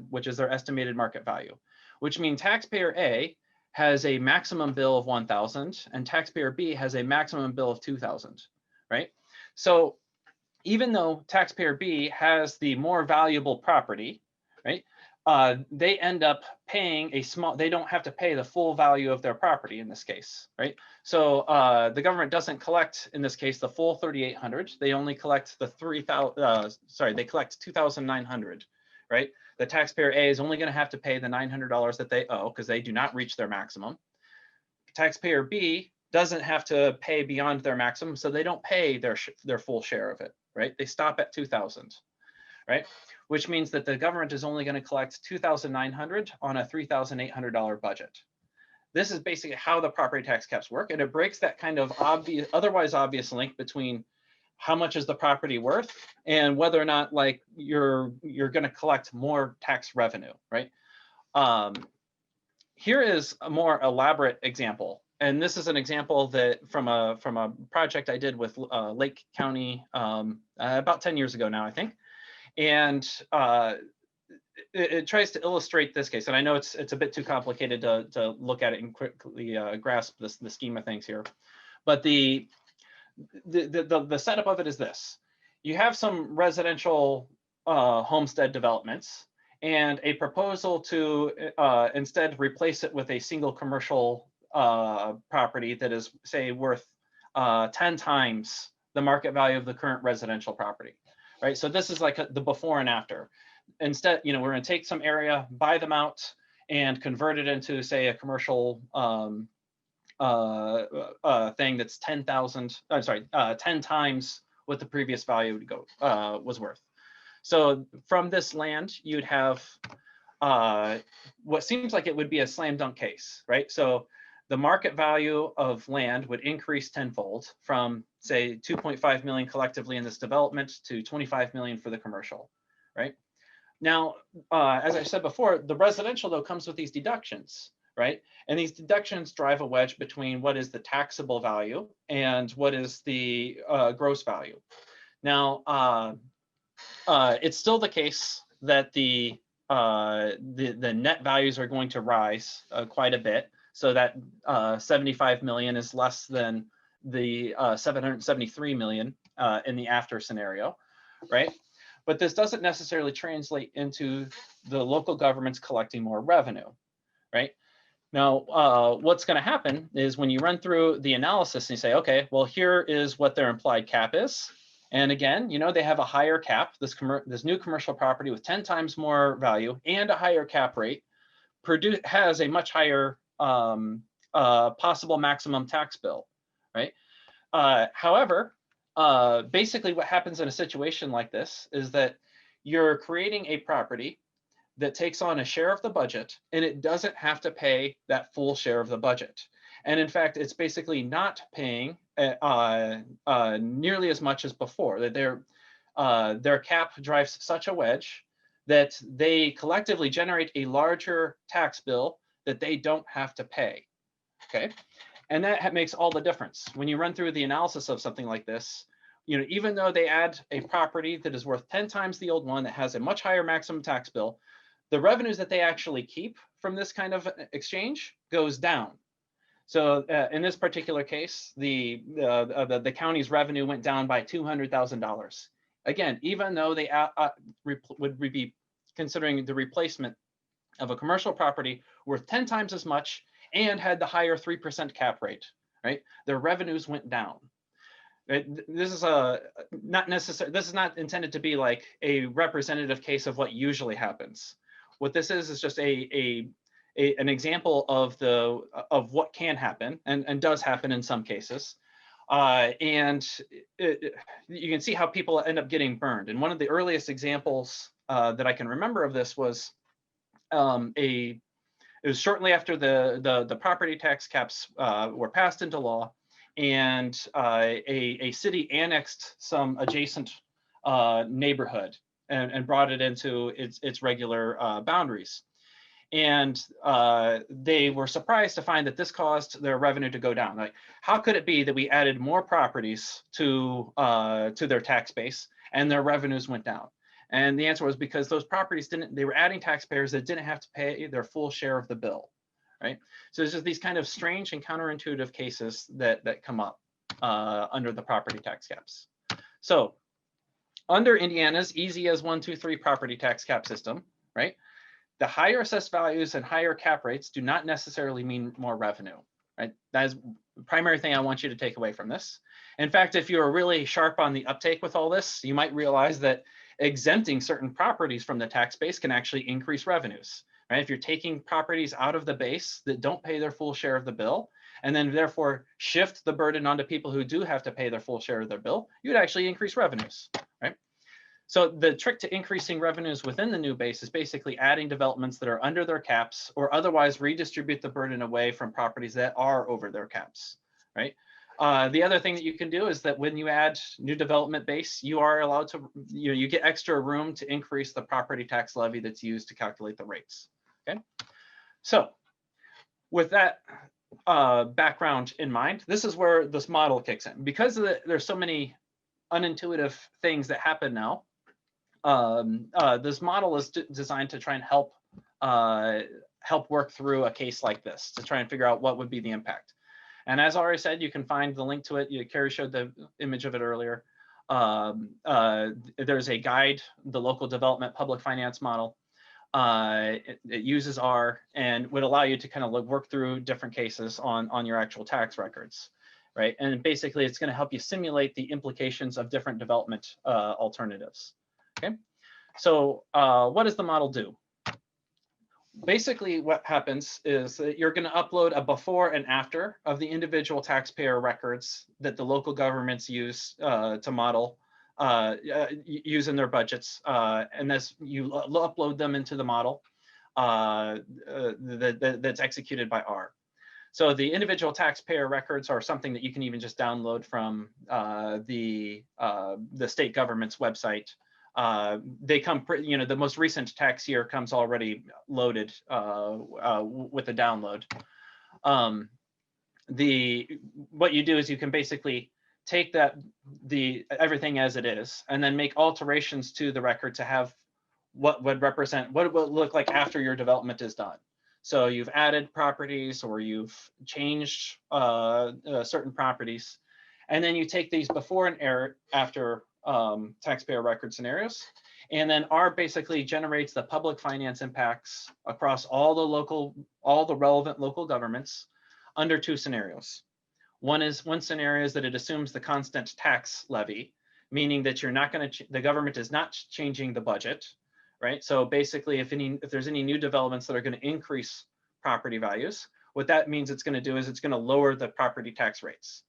which is their estimated market value, which means taxpayer A has a maximum bill of 1,000 and taxpayer B has a maximum bill of 2,000, right? So even though taxpayer B has the more valuable property, right, they end up paying they don't have to pay the full value of their property in this case, right? So the government doesn't collect, in this case, the full 3,800. They only collect the they collect 2,900, right? The taxpayer A is only going to have to pay the $900 that they owe because they do not reach their maximum. Taxpayer B doesn't have to pay beyond their maximum, so they don't pay their full share of it, right? They stop at 2,000, right? Which means that the government is only going to collect 2,900 on a $3,800 budget. This is basically how the property tax caps work, and it breaks that kind of otherwise obvious link between how much is the property worth and whether or not like you're going to collect more tax revenue, right? here is a more elaborate example. And this is an example that from a project I did with Lake County about 10 years ago now, I think. And it tries to illustrate this case. And I know it's a bit too complicated to look at it and quickly grasp the scheme of things here. But the setup of it is this. You have some residential homestead developments and a proposal to instead replace it with a single commercial property that is, say, worth 10 times the market value of the current residential property, right? So this is like the before and after. Instead, we're going to take some area, buy them out, and convert it into, say, a commercial thing that's 10 times what the previous value would was worth. So from this land, you'd have what seems like it would be a slam dunk case, right? So the market value of land would increase tenfold from, say, 2.5 million collectively in this development to 25 million for the commercial, right? Now, as I said before, the residential, though, comes with these deductions, right? And these deductions drive a wedge between what is the taxable value and what is the gross value. Now, it's still the case that the net values are going to rise quite a bit. So that 75 million is less than the 773 million in the after scenario, right? But this doesn't necessarily translate into the local governments collecting more revenue, right? Now, what's going to happen is when you run through the analysis and you say, okay, well, here is what their implied cap is. And again, they have a higher cap, this new commercial property with 10 times more value and a higher cap rate has a much higher possible maximum tax bill, right? However, basically what happens in a situation like this is that you're creating a property that takes on a share of the budget, and it doesn't have to pay that full share of the budget. And in fact, it's basically not paying nearly as much as before. That their cap drives such a wedge that they collectively generate a larger tax bill that they don't have to pay. Okay, and that makes all the difference when you run through the analysis of something like this. Even though they add a property that is worth 10 times the old one that has a much higher maximum tax bill, the revenues that they actually keep from this kind of exchange goes down. So in this particular case, the county's revenue went down by $200,000. Again, even though they would be considering the replacement of a commercial property worth 10 times as much and had the higher 3% cap rate, right? Their revenues went down. This is not intended to be like a representative case of what usually happens. What this is just an example of what can happen and does happen in some cases. And you can see how people end up getting burned. And one of the earliest examples that I can remember of this was it was shortly after the property tax caps were passed into law, and a city annexed some adjacent neighborhood and brought it into its regular boundaries. And they were surprised to find that this caused their revenue to go down. Like, how could it be that we added more properties to their tax base and their revenues went down? And the answer was because those properties they were adding taxpayers that didn't have to pay their full share of the bill, right? So there's just these kind of strange and counterintuitive cases that come up under the property tax caps. So under Indiana's easy as 1, 2, 3 property tax cap system, right? The higher assessed values and higher cap rates do not necessarily mean more revenue, right? That is the primary thing I want you to take away from this. In fact, if you're really sharp on the uptake with all this, you might realize that exempting certain properties from the tax base can actually increase revenues, right? If you're taking properties out of the base that don't pay their full share of the bill, and then therefore shift the burden onto people who do have to pay their full share of their bill, you'd actually increase revenues, right? So the trick to increasing revenues within the new base is basically adding developments that are under their caps or otherwise redistribute the burden away from properties that are over their caps, right? The other thing that you can do is that when you add new development base, you are allowed to, you get extra room to increase the property tax levy that's used to calculate the rates, okay? So with that background in mind, this is where this model kicks in. Because there's so many unintuitive things that happen now, this model is designed to try and help work through a case like this, to try and figure out what would be the impact. And as I already said, you can find the link to it. Kerry showed the image of it earlier. There's a guide, the local development public finance model. It uses R and would allow you to kind of work through different cases on your actual tax records, right? And basically, it's going to help you simulate the implications of different development alternatives. Okay, so what does the model do? Basically, what happens is that you're going to upload a before and after of the individual taxpayer records that the local governments use to model, use in their budgets, and this you upload them into the model that's executed by R. So the individual taxpayer records are something that you can even just download from the state government's website. They come, the most recent tax year comes already loaded with a download. What you do is you can basically take everything as it is, and then make alterations to the record to have what would look like after your development is done. So you've added properties or you've changed certain properties, and then you take these before and after taxpayer record scenarios, and then R basically generates the public finance impacts across all the relevant local governments under two scenarios. One scenario is that it assumes the constant tax levy, meaning that the government is not changing the budget, right? So basically, if there's any new developments that are going to increase property values, what that means it's going to do is it's going to lower the property tax rates.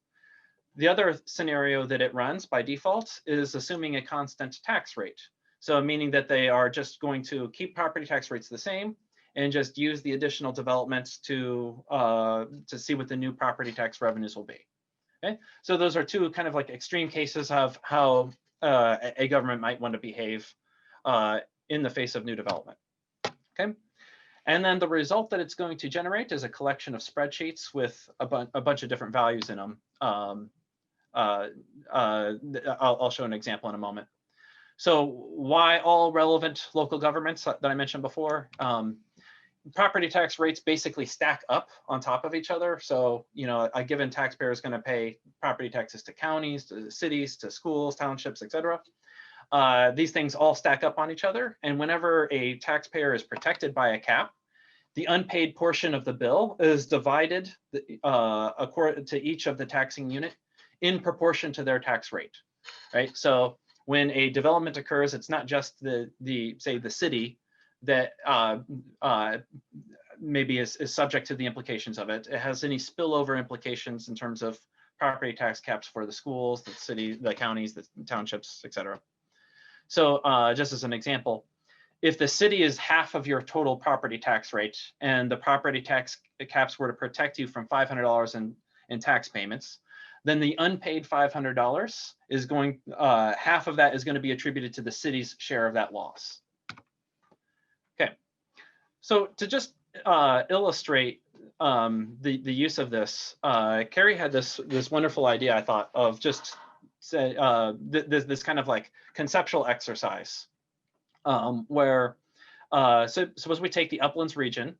The other scenario that it runs by default is assuming a constant tax rate. So meaning that they are just going to keep property tax rates the same and just use the additional developments to see what the new property tax revenues will be. Okay, so those are two kind of like extreme cases of how a government might want to behave in the face of new development. Okay, and then the result that it's going to generate is a collection of spreadsheets with a bunch of different values in them. I'll show an example in a moment. So why all relevant local governments that I mentioned before? Property tax rates basically stack up on top of each other. So, a given taxpayer is going to pay property taxes to counties, to cities, to schools, townships, etc. These things all stack up on each other. And whenever a taxpayer is protected by a cap, the unpaid portion of the bill is divided according to each of the taxing unit in proportion to their tax rate, right? So when a development occurs, it's not just the city that maybe is subject to the implications of it. It has any spillover implications in terms of property tax caps for the schools, the city, the counties, the townships, etc. So just as an example, if the city is half of your total property tax rate and the property tax caps were to protect you from $500 in tax payments, then the unpaid $500 is half of that is going to be attributed to the city's share of that loss. Okay, so to just illustrate the use of this, Kerry had this wonderful idea, I thought, of just this kind of like conceptual exercise where suppose we take the Uplands region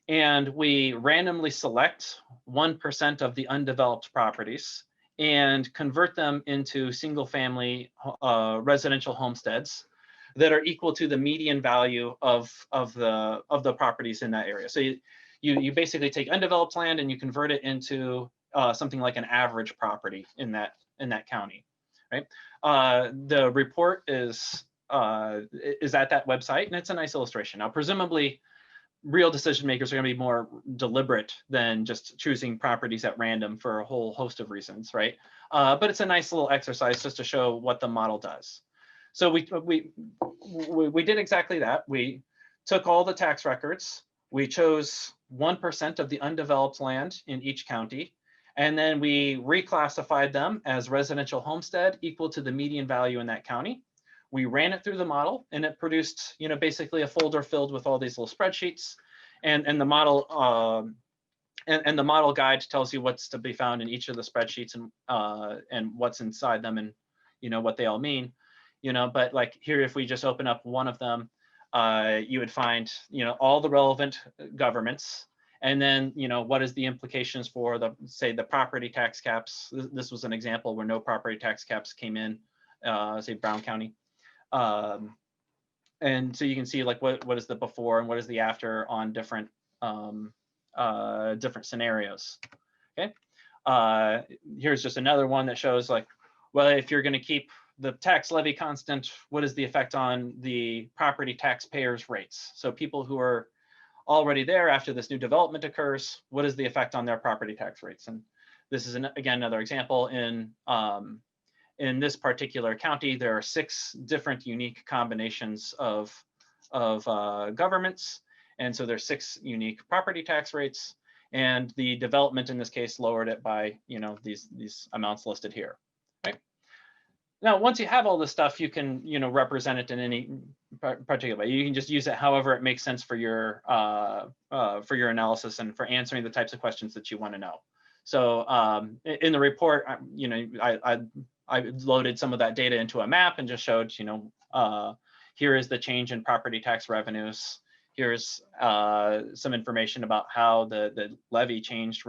and we randomly select 1% of the undeveloped properties and convert them into single-family residential homesteads that are equal to the median value of the properties in that area. So you basically take undeveloped land and you convert it into something like an average property in that county, right? The report is at that website, and it's a nice illustration. Now, presumably, real decision makers are going to be more deliberate than just choosing properties at random for a whole host of reasons, right? But it's a nice little exercise just to show what the model does. So we did exactly that. We took all the tax records. We chose 1% of the undeveloped land in each county, and then we reclassified them as residential homestead equal to the median value in that county. We ran it through the model, and it produced, basically a folder filled with all these little spreadsheets. And the model And the model guide tells you what's to be found in each of the spreadsheets and what's inside them and what they all mean. But like here, if we just open up one of them, you would find all the relevant governments, and then what is the implications for say the property tax caps. This was an example where no property tax caps came in, say Brown County. And so you can see like what is the before and what is the after on different different scenarios. Okay, here's just another one that shows like, well, if you're going to keep the tax levy constant, what is the effect on the property taxpayers' rates? So people who are already there after this new development occurs, what is the effect on their property tax rates? And this is again another example. In this particular county, there are 6 different unique combinations of governments. And so there's 6 unique property tax rates, and the development in this case lowered it by these amounts listed here. Right now, once you have all this stuff, you can represent it in any particular way. You can just use it however it makes sense for your analysis and for answering the types of questions that you want to know. So in the report, I loaded some of that data into a map and just showed, here is the change in property tax revenues. Here's some information about how the levy changed,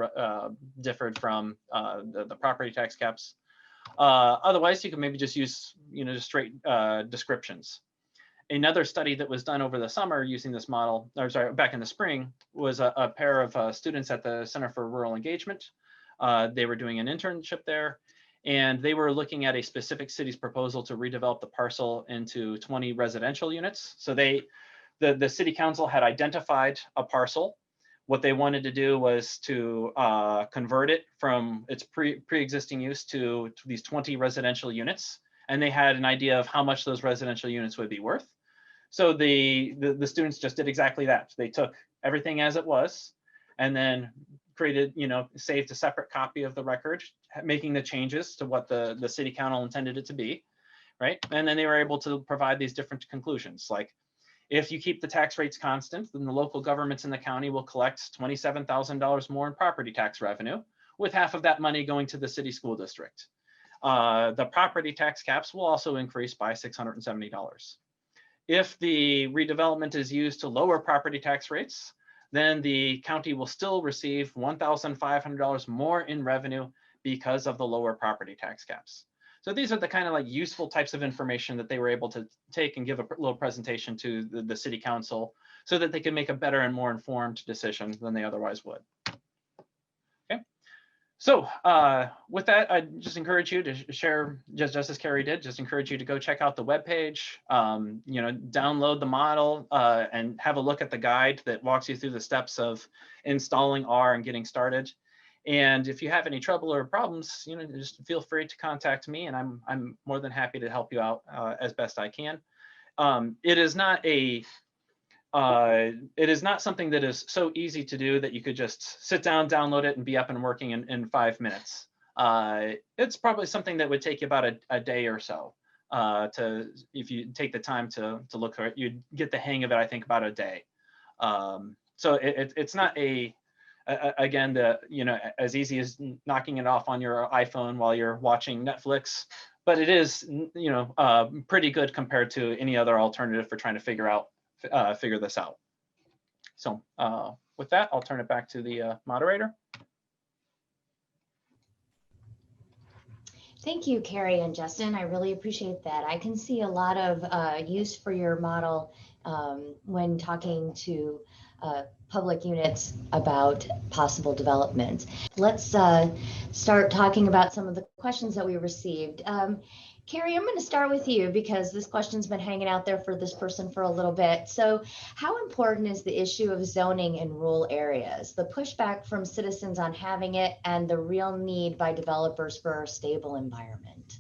differed from the property tax caps. Otherwise, you can maybe just use just straight descriptions. Another study that was done over the summer using this model, or sorry, back in the spring, was a pair of students at the Center for Rural Engagement. They were doing an internship there, and they were looking at a specific city's proposal to redevelop the parcel into 20 residential units. So the city council had identified a parcel. What they wanted to do was to convert it from its pre-existing use to these 20 residential units. And they had an idea of how much those residential units would be worth. So the students just did exactly that. They took everything as it was and then created, saved a separate copy of the record, making the changes to what the city council intended it to be, right? And then they were able to provide these different conclusions, like, if you keep the tax rates constant, then the local governments in the county will collect $27,000 more in property tax revenue, with half of that money going to the city school district. The property tax caps will also increase by $670. If the redevelopment is used to lower property tax rates, then the county will still receive $1,500 more in revenue because of the lower property tax caps. So these are the kind of like useful types of information that they were able to take and give a little presentation to the city council so that they can make a better and more informed decision than they otherwise would. Okay, so with that, I just encourage you to share, just as Kerry did, just encourage you to go check out the webpage, download the model and have a look at the guide that walks you through the steps of installing R and getting started. And if you have any trouble or problems, just feel free to contact me, and I'm more than happy to help you out as best I can. It is not something that is so easy to do that you could just sit down, download it, and be up and working in 5 minutes. It's probably something that would take you about a day or so. If you take the time to look for it, you'd get the hang of it, I think, about a day. So it's not again, as easy as knocking it off on your iPhone while you're watching Netflix, but it is, pretty good compared to any other alternative for trying to figure this out. So with that, I'll turn it back to the moderator. Thank you, Kerry and Justin. I really appreciate that. I can see a lot of use for your model when talking to public units about possible development. Let's start talking about some of the questions that we received. Kerry, I'm going to start with you because this question's been hanging out there for this person for a little bit. So how important is the issue of zoning in rural areas, the pushback from citizens on having it, and the real need by developers for a stable environment?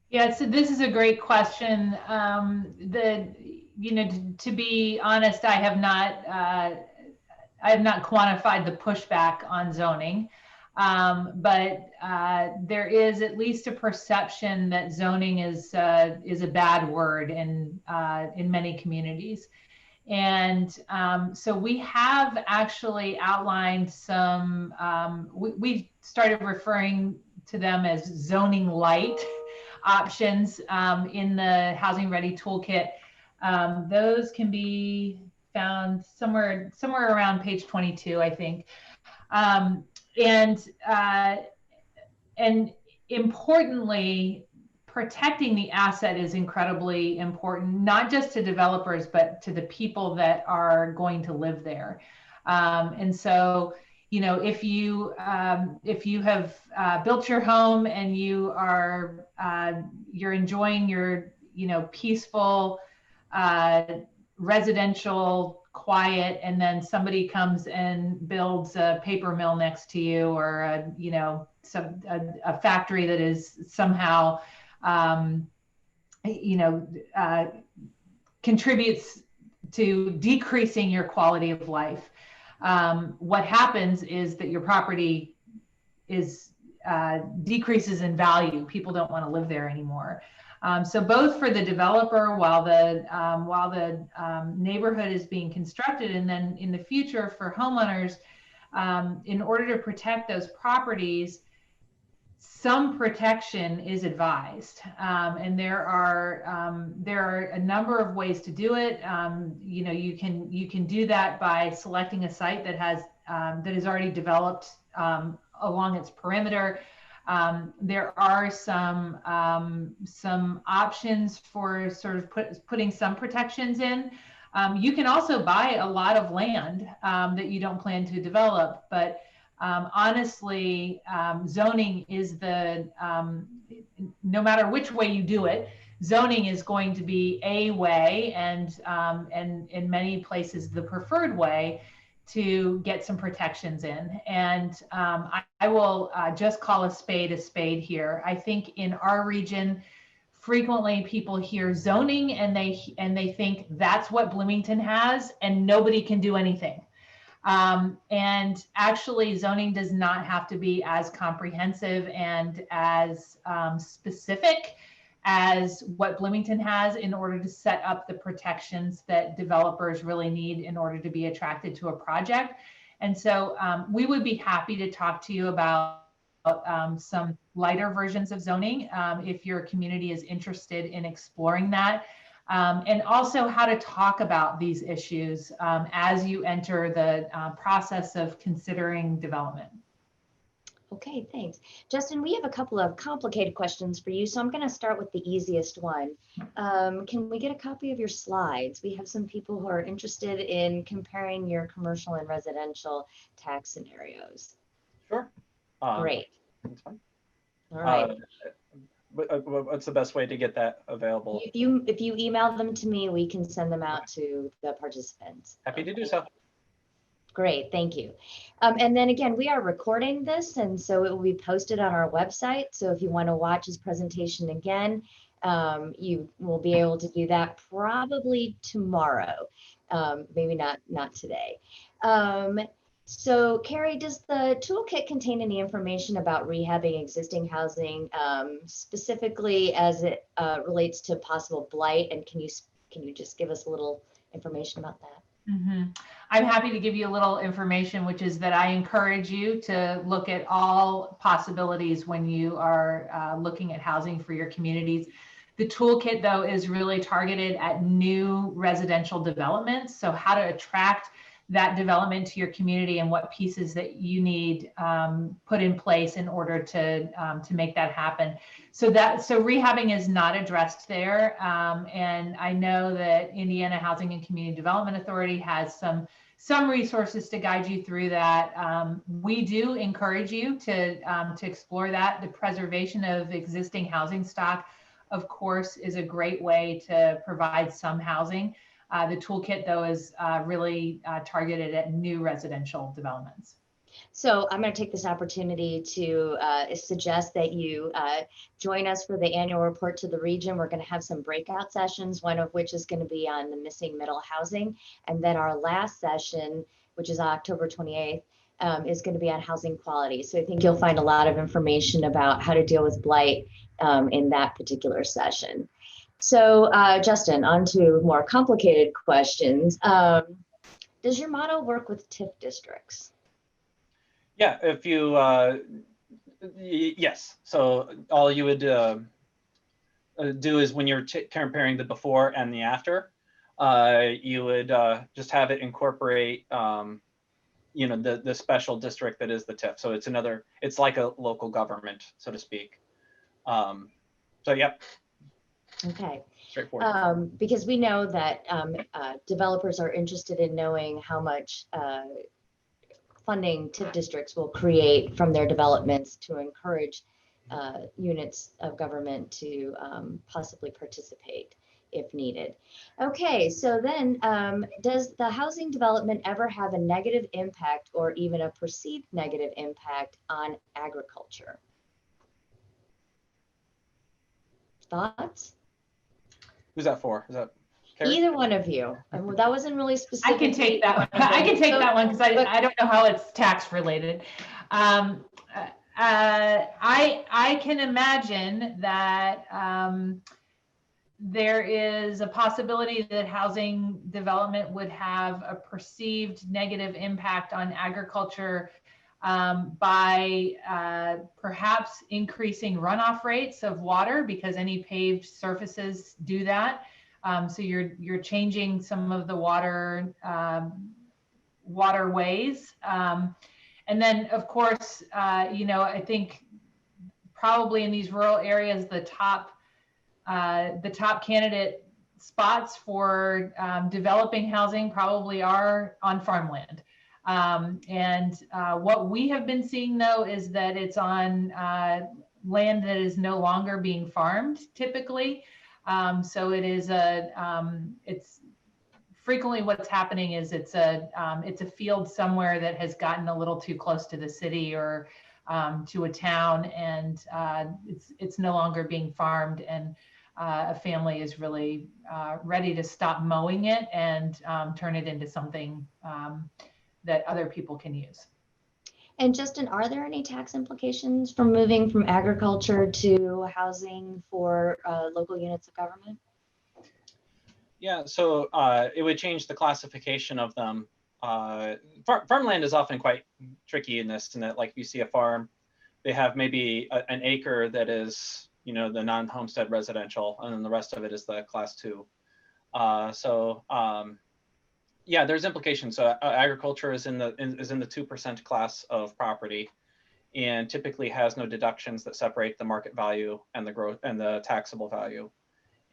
Yeah, so this is a great question. To be honest, I have not quantified the pushback on zoning, but there is at least a perception that zoning is a bad word in many communities, And so we have actually outlined some, we've started referring to them as zoning light options in the Housing Ready Toolkit. Those can be found somewhere around page 22, I think. And importantly, protecting the asset is incredibly important, not just to developers, but to the people that are going to live there. And so, you know, if you have built your home and you are you're enjoying your, you know, peaceful residential quiet, and then somebody comes and builds a paper mill next to you, or a, you know, a factory that is somehow you know, contributes to decreasing your quality of life. What happens is that your property is decreases in value. People don't want to live there anymore. So both for the developer while the neighborhood is being constructed, and then in the future for homeowners, in order to protect those properties, some protection is advised, and there are a number of ways to do it. You know, you can do that by selecting a site that has that is already developed along its perimeter. There are some options for sort of putting some protections in. You can also buy a lot of land that you don't plan to develop, but honestly, zoning is the, no matter which way you do it, zoning is going to be a way, and in many places the preferred way to get some protections in. And I will just call a spade here. I think in our region, frequently people hear zoning and they think that's what Bloomington has and nobody can do anything. And actually zoning does not have to be as comprehensive and as specific as what Bloomington has in order to set up the protections that developers really need in order to be attracted to a project. And so we would be happy to talk to you about some lighter versions of zoning if your community is interested in exploring that. And also how to talk about these issues as you enter the process of considering development. Okay, thanks. Justin, we have a couple of complicated questions for you, so I'm going to start with the easiest one. Can we get a copy of your slides? We have some people who are interested in comparing your commercial and residential tax scenarios. Sure. Great. That's fine. All right. What's the best way to get that available? If you email them to me, we can send them out to the participants. Happy to do so. Great, thank you. And then again, we are recording this, and so it will be posted on our website. So if you want to watch his presentation again, you will be able to do that probably tomorrow, maybe not today. So Kerry, does the toolkit contain any information about rehabbing existing housing, specifically as it relates to possible blight? And can you just give us a little information about that? Mm-hmm. I'm happy to give you a little information, which is that I encourage you to look at all possibilities when you are looking at housing for your communities. The toolkit, though, is really targeted at new residential developments. So how to attract that development to your community and what pieces that you need put in place in order to make that happen. So rehabbing is not addressed there. And I know that Indiana Housing and Community Development Authority has some resources to guide you through that. We do encourage you to explore that. The preservation of existing housing stock, of course, is a great way to provide some housing. The toolkit, though, is really targeted at new residential developments. So I'm going to take this opportunity to suggest that you join us for the annual report to the region. We're going to have some breakout sessions, one of which is going to be on the missing middle housing. And then our last session, which is October 28th, is going to be on housing quality. So I think you'll find a lot of information about how to deal with blight in that particular session. So Justin, on to more complicated questions. Does your model work with TIF districts? Yeah, if you, yes. So all you would do is when you're comparing the before and the after, you would just have it incorporate, you know, the special district that is the TIF. So it's another, it's like a local government, so to speak. So yep. Okay. Straightforward. Because we know that developers are interested in knowing how much funding TIF districts will create from their developments to encourage units of government to possibly participate if needed. Okay, so then does the housing development ever have a negative impact or even a perceived negative impact on agriculture? Thoughts? Who's that for? Is that Kerry? Either one of you. And that wasn't really specific. I can take that one. I can take that one because I don't know how it's tax related. I can imagine that there is a possibility that housing development would have a perceived negative impact on agriculture by perhaps increasing runoff rates of water, because any paved surfaces do that. So you're changing some of the waterways. And then of course, you know, I think probably in these rural areas, the top candidate spots for developing housing probably are on farmland. What we have been seeing though is that it's on land that is no longer being farmed typically. So it is it's frequently what's happening is it's a field somewhere that has gotten a little too close to the city or to a town, and it's no longer being farmed, and a family is really ready to stop mowing it and turn it into something that other people can use. And Justin, are there any tax implications from moving from agriculture to housing for local units of government? Yeah, so it would change the classification of them. Farmland is often quite tricky in this, in that like if you see a farm, they have maybe an acre that is, you know, the non-homestead residential, and then the rest of it is the class 2. Yeah, there's implications. So agriculture is in the 2% class of property, and typically has no deductions that separate the market value and the growth and the taxable value.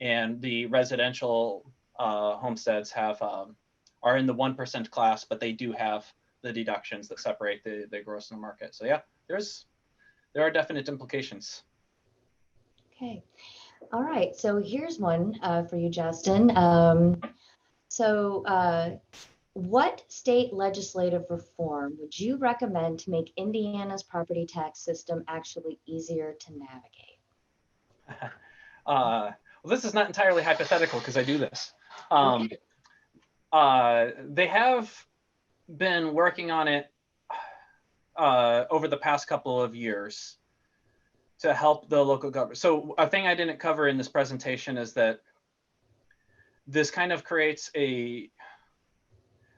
And the residential homesteads are in the 1% class, but they do have the deductions that separate the gross and the market. So yeah, there are definite implications. Okay, all right. So here's one for you, Justin. What state legislative reform would you recommend to make Indiana's property tax system actually easier to navigate? Well, this is not entirely hypothetical because I do this. Okay. They have been working on it over the past couple of years to help the local government. So a thing I didn't cover in this presentation is that this kind of creates the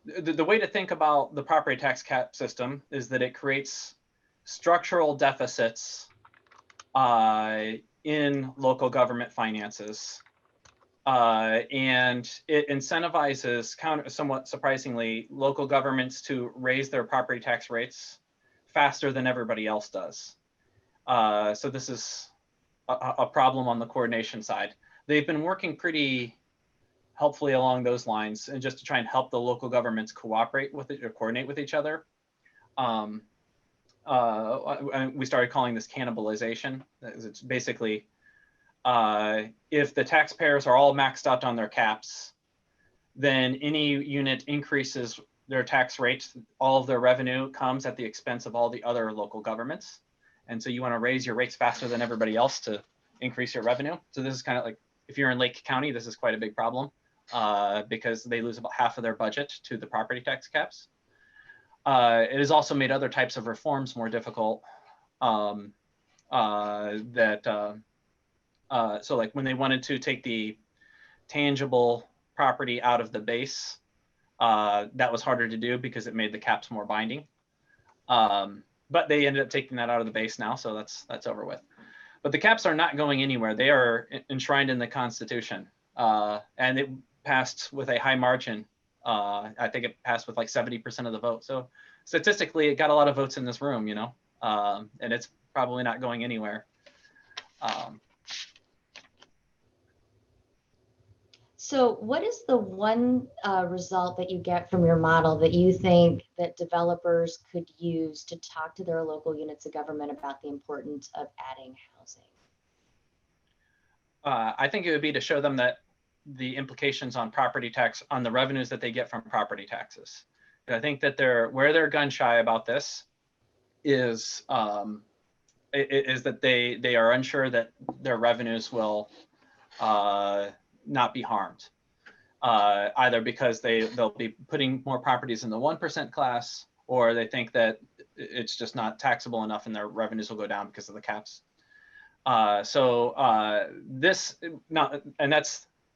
way to think about the property tax cap system is that it creates structural deficits in local government finances. And it incentivizes, somewhat surprisingly, local governments to raise their property tax rates faster than everybody else does. So this is a problem on the coordination side. They've been working pretty helpfully along those lines, and just to try and help the local governments cooperate with it or coordinate with each other. We started calling this cannibalization. It's basically if the taxpayers are all maxed out on their caps, then any unit increases their tax rates, all of their revenue comes at the expense of all the other local governments. And so you want to raise your rates faster than everybody else to increase your revenue. So this is kind of like, if you're in Lake County, this is quite a big problem because they lose about half of their budget to the property tax caps. It has also made other types of reforms more difficult. So like when they wanted to take the tangible property out of the base. That was harder to do because it made the caps more binding. But they ended up taking that out of the base now, so that's over with. But the caps are not going anywhere. They are enshrined in the Constitution, and it passed with a high margin. I think it passed with like 70% of the vote. So statistically, it got a lot of votes in this room, you know, and it's probably not going anywhere. So what is the one result that you get from your model that you think that developers could use to talk to their local units of government about the importance of adding housing? I think it would be to show them that the implications on property tax, on the revenues that they get from property taxes. And I think that where they're gun shy about this is that they are unsure that their revenues will not be harmed, either because they'll be putting more properties in the 1% class, or they think that it's just not taxable enough and their revenues will go down because of the caps.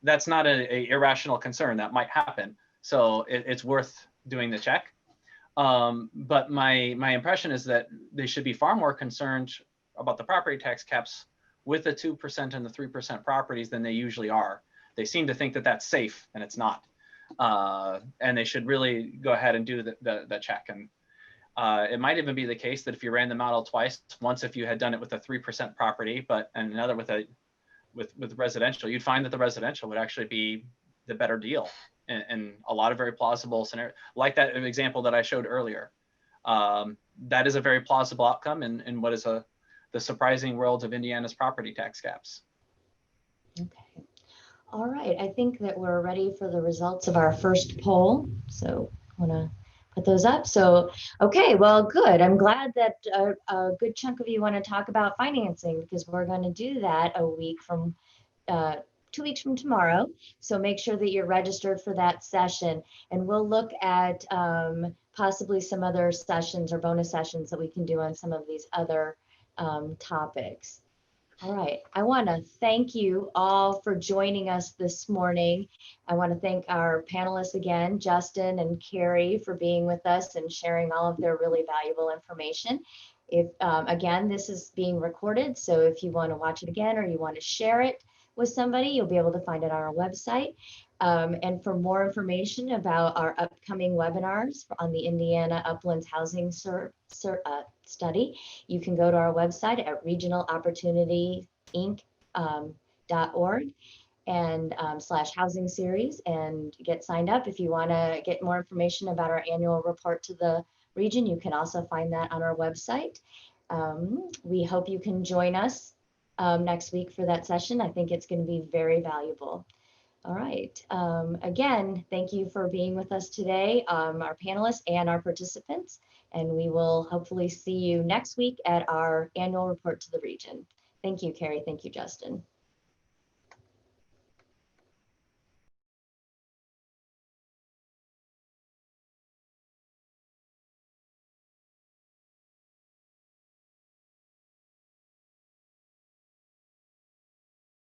That's not a irrational concern. That might happen. So it's worth doing the check. But my impression is that they should be far more concerned about the property tax caps with the 2% and the 3% properties than they usually are. They seem to think that that's safe, and it's not. And they should really go ahead and do the check. And it might even be the case that if you ran the model twice, once if you had done it with a 3% property, and another with residential, you'd find that the residential would actually be the better deal in a lot of very plausible scenarios, like that example that I showed earlier. That is a very plausible outcome in what is the surprising world of Indiana's property tax caps. Okay. All right. I think that we're ready for the results of our first poll. So I want to put those up. So, okay, well, good. I'm glad that a good chunk of you want to talk about financing, because we're going to do that a week from 2 weeks from tomorrow. So make sure that you're registered for that session, and we'll look at possibly some other sessions or bonus sessions that we can do on some of these other topics. All right, I want to thank you all for joining us this morning. I want to thank our panelists again, Justin and Kerry, for being with us and sharing all of their really valuable information. If again, this is being recorded, so if you want to watch it again or you want to share it with somebody, you'll be able to find it on our website. And for more information about our upcoming webinars on the Indiana Uplands Housing Study, you can go to our website at regionalopportunityinc.org and /housing series and get signed up. If you want to get more information about our annual report to the region, you can also find that on our website. We hope you can join us next week for that session. I think it's going to be very valuable. All right. Again, thank you for being with us today, our panelists and our participants, and we will hopefully see you next week at our annual report to the region. Thank you, Kerry. Thank you, Justin.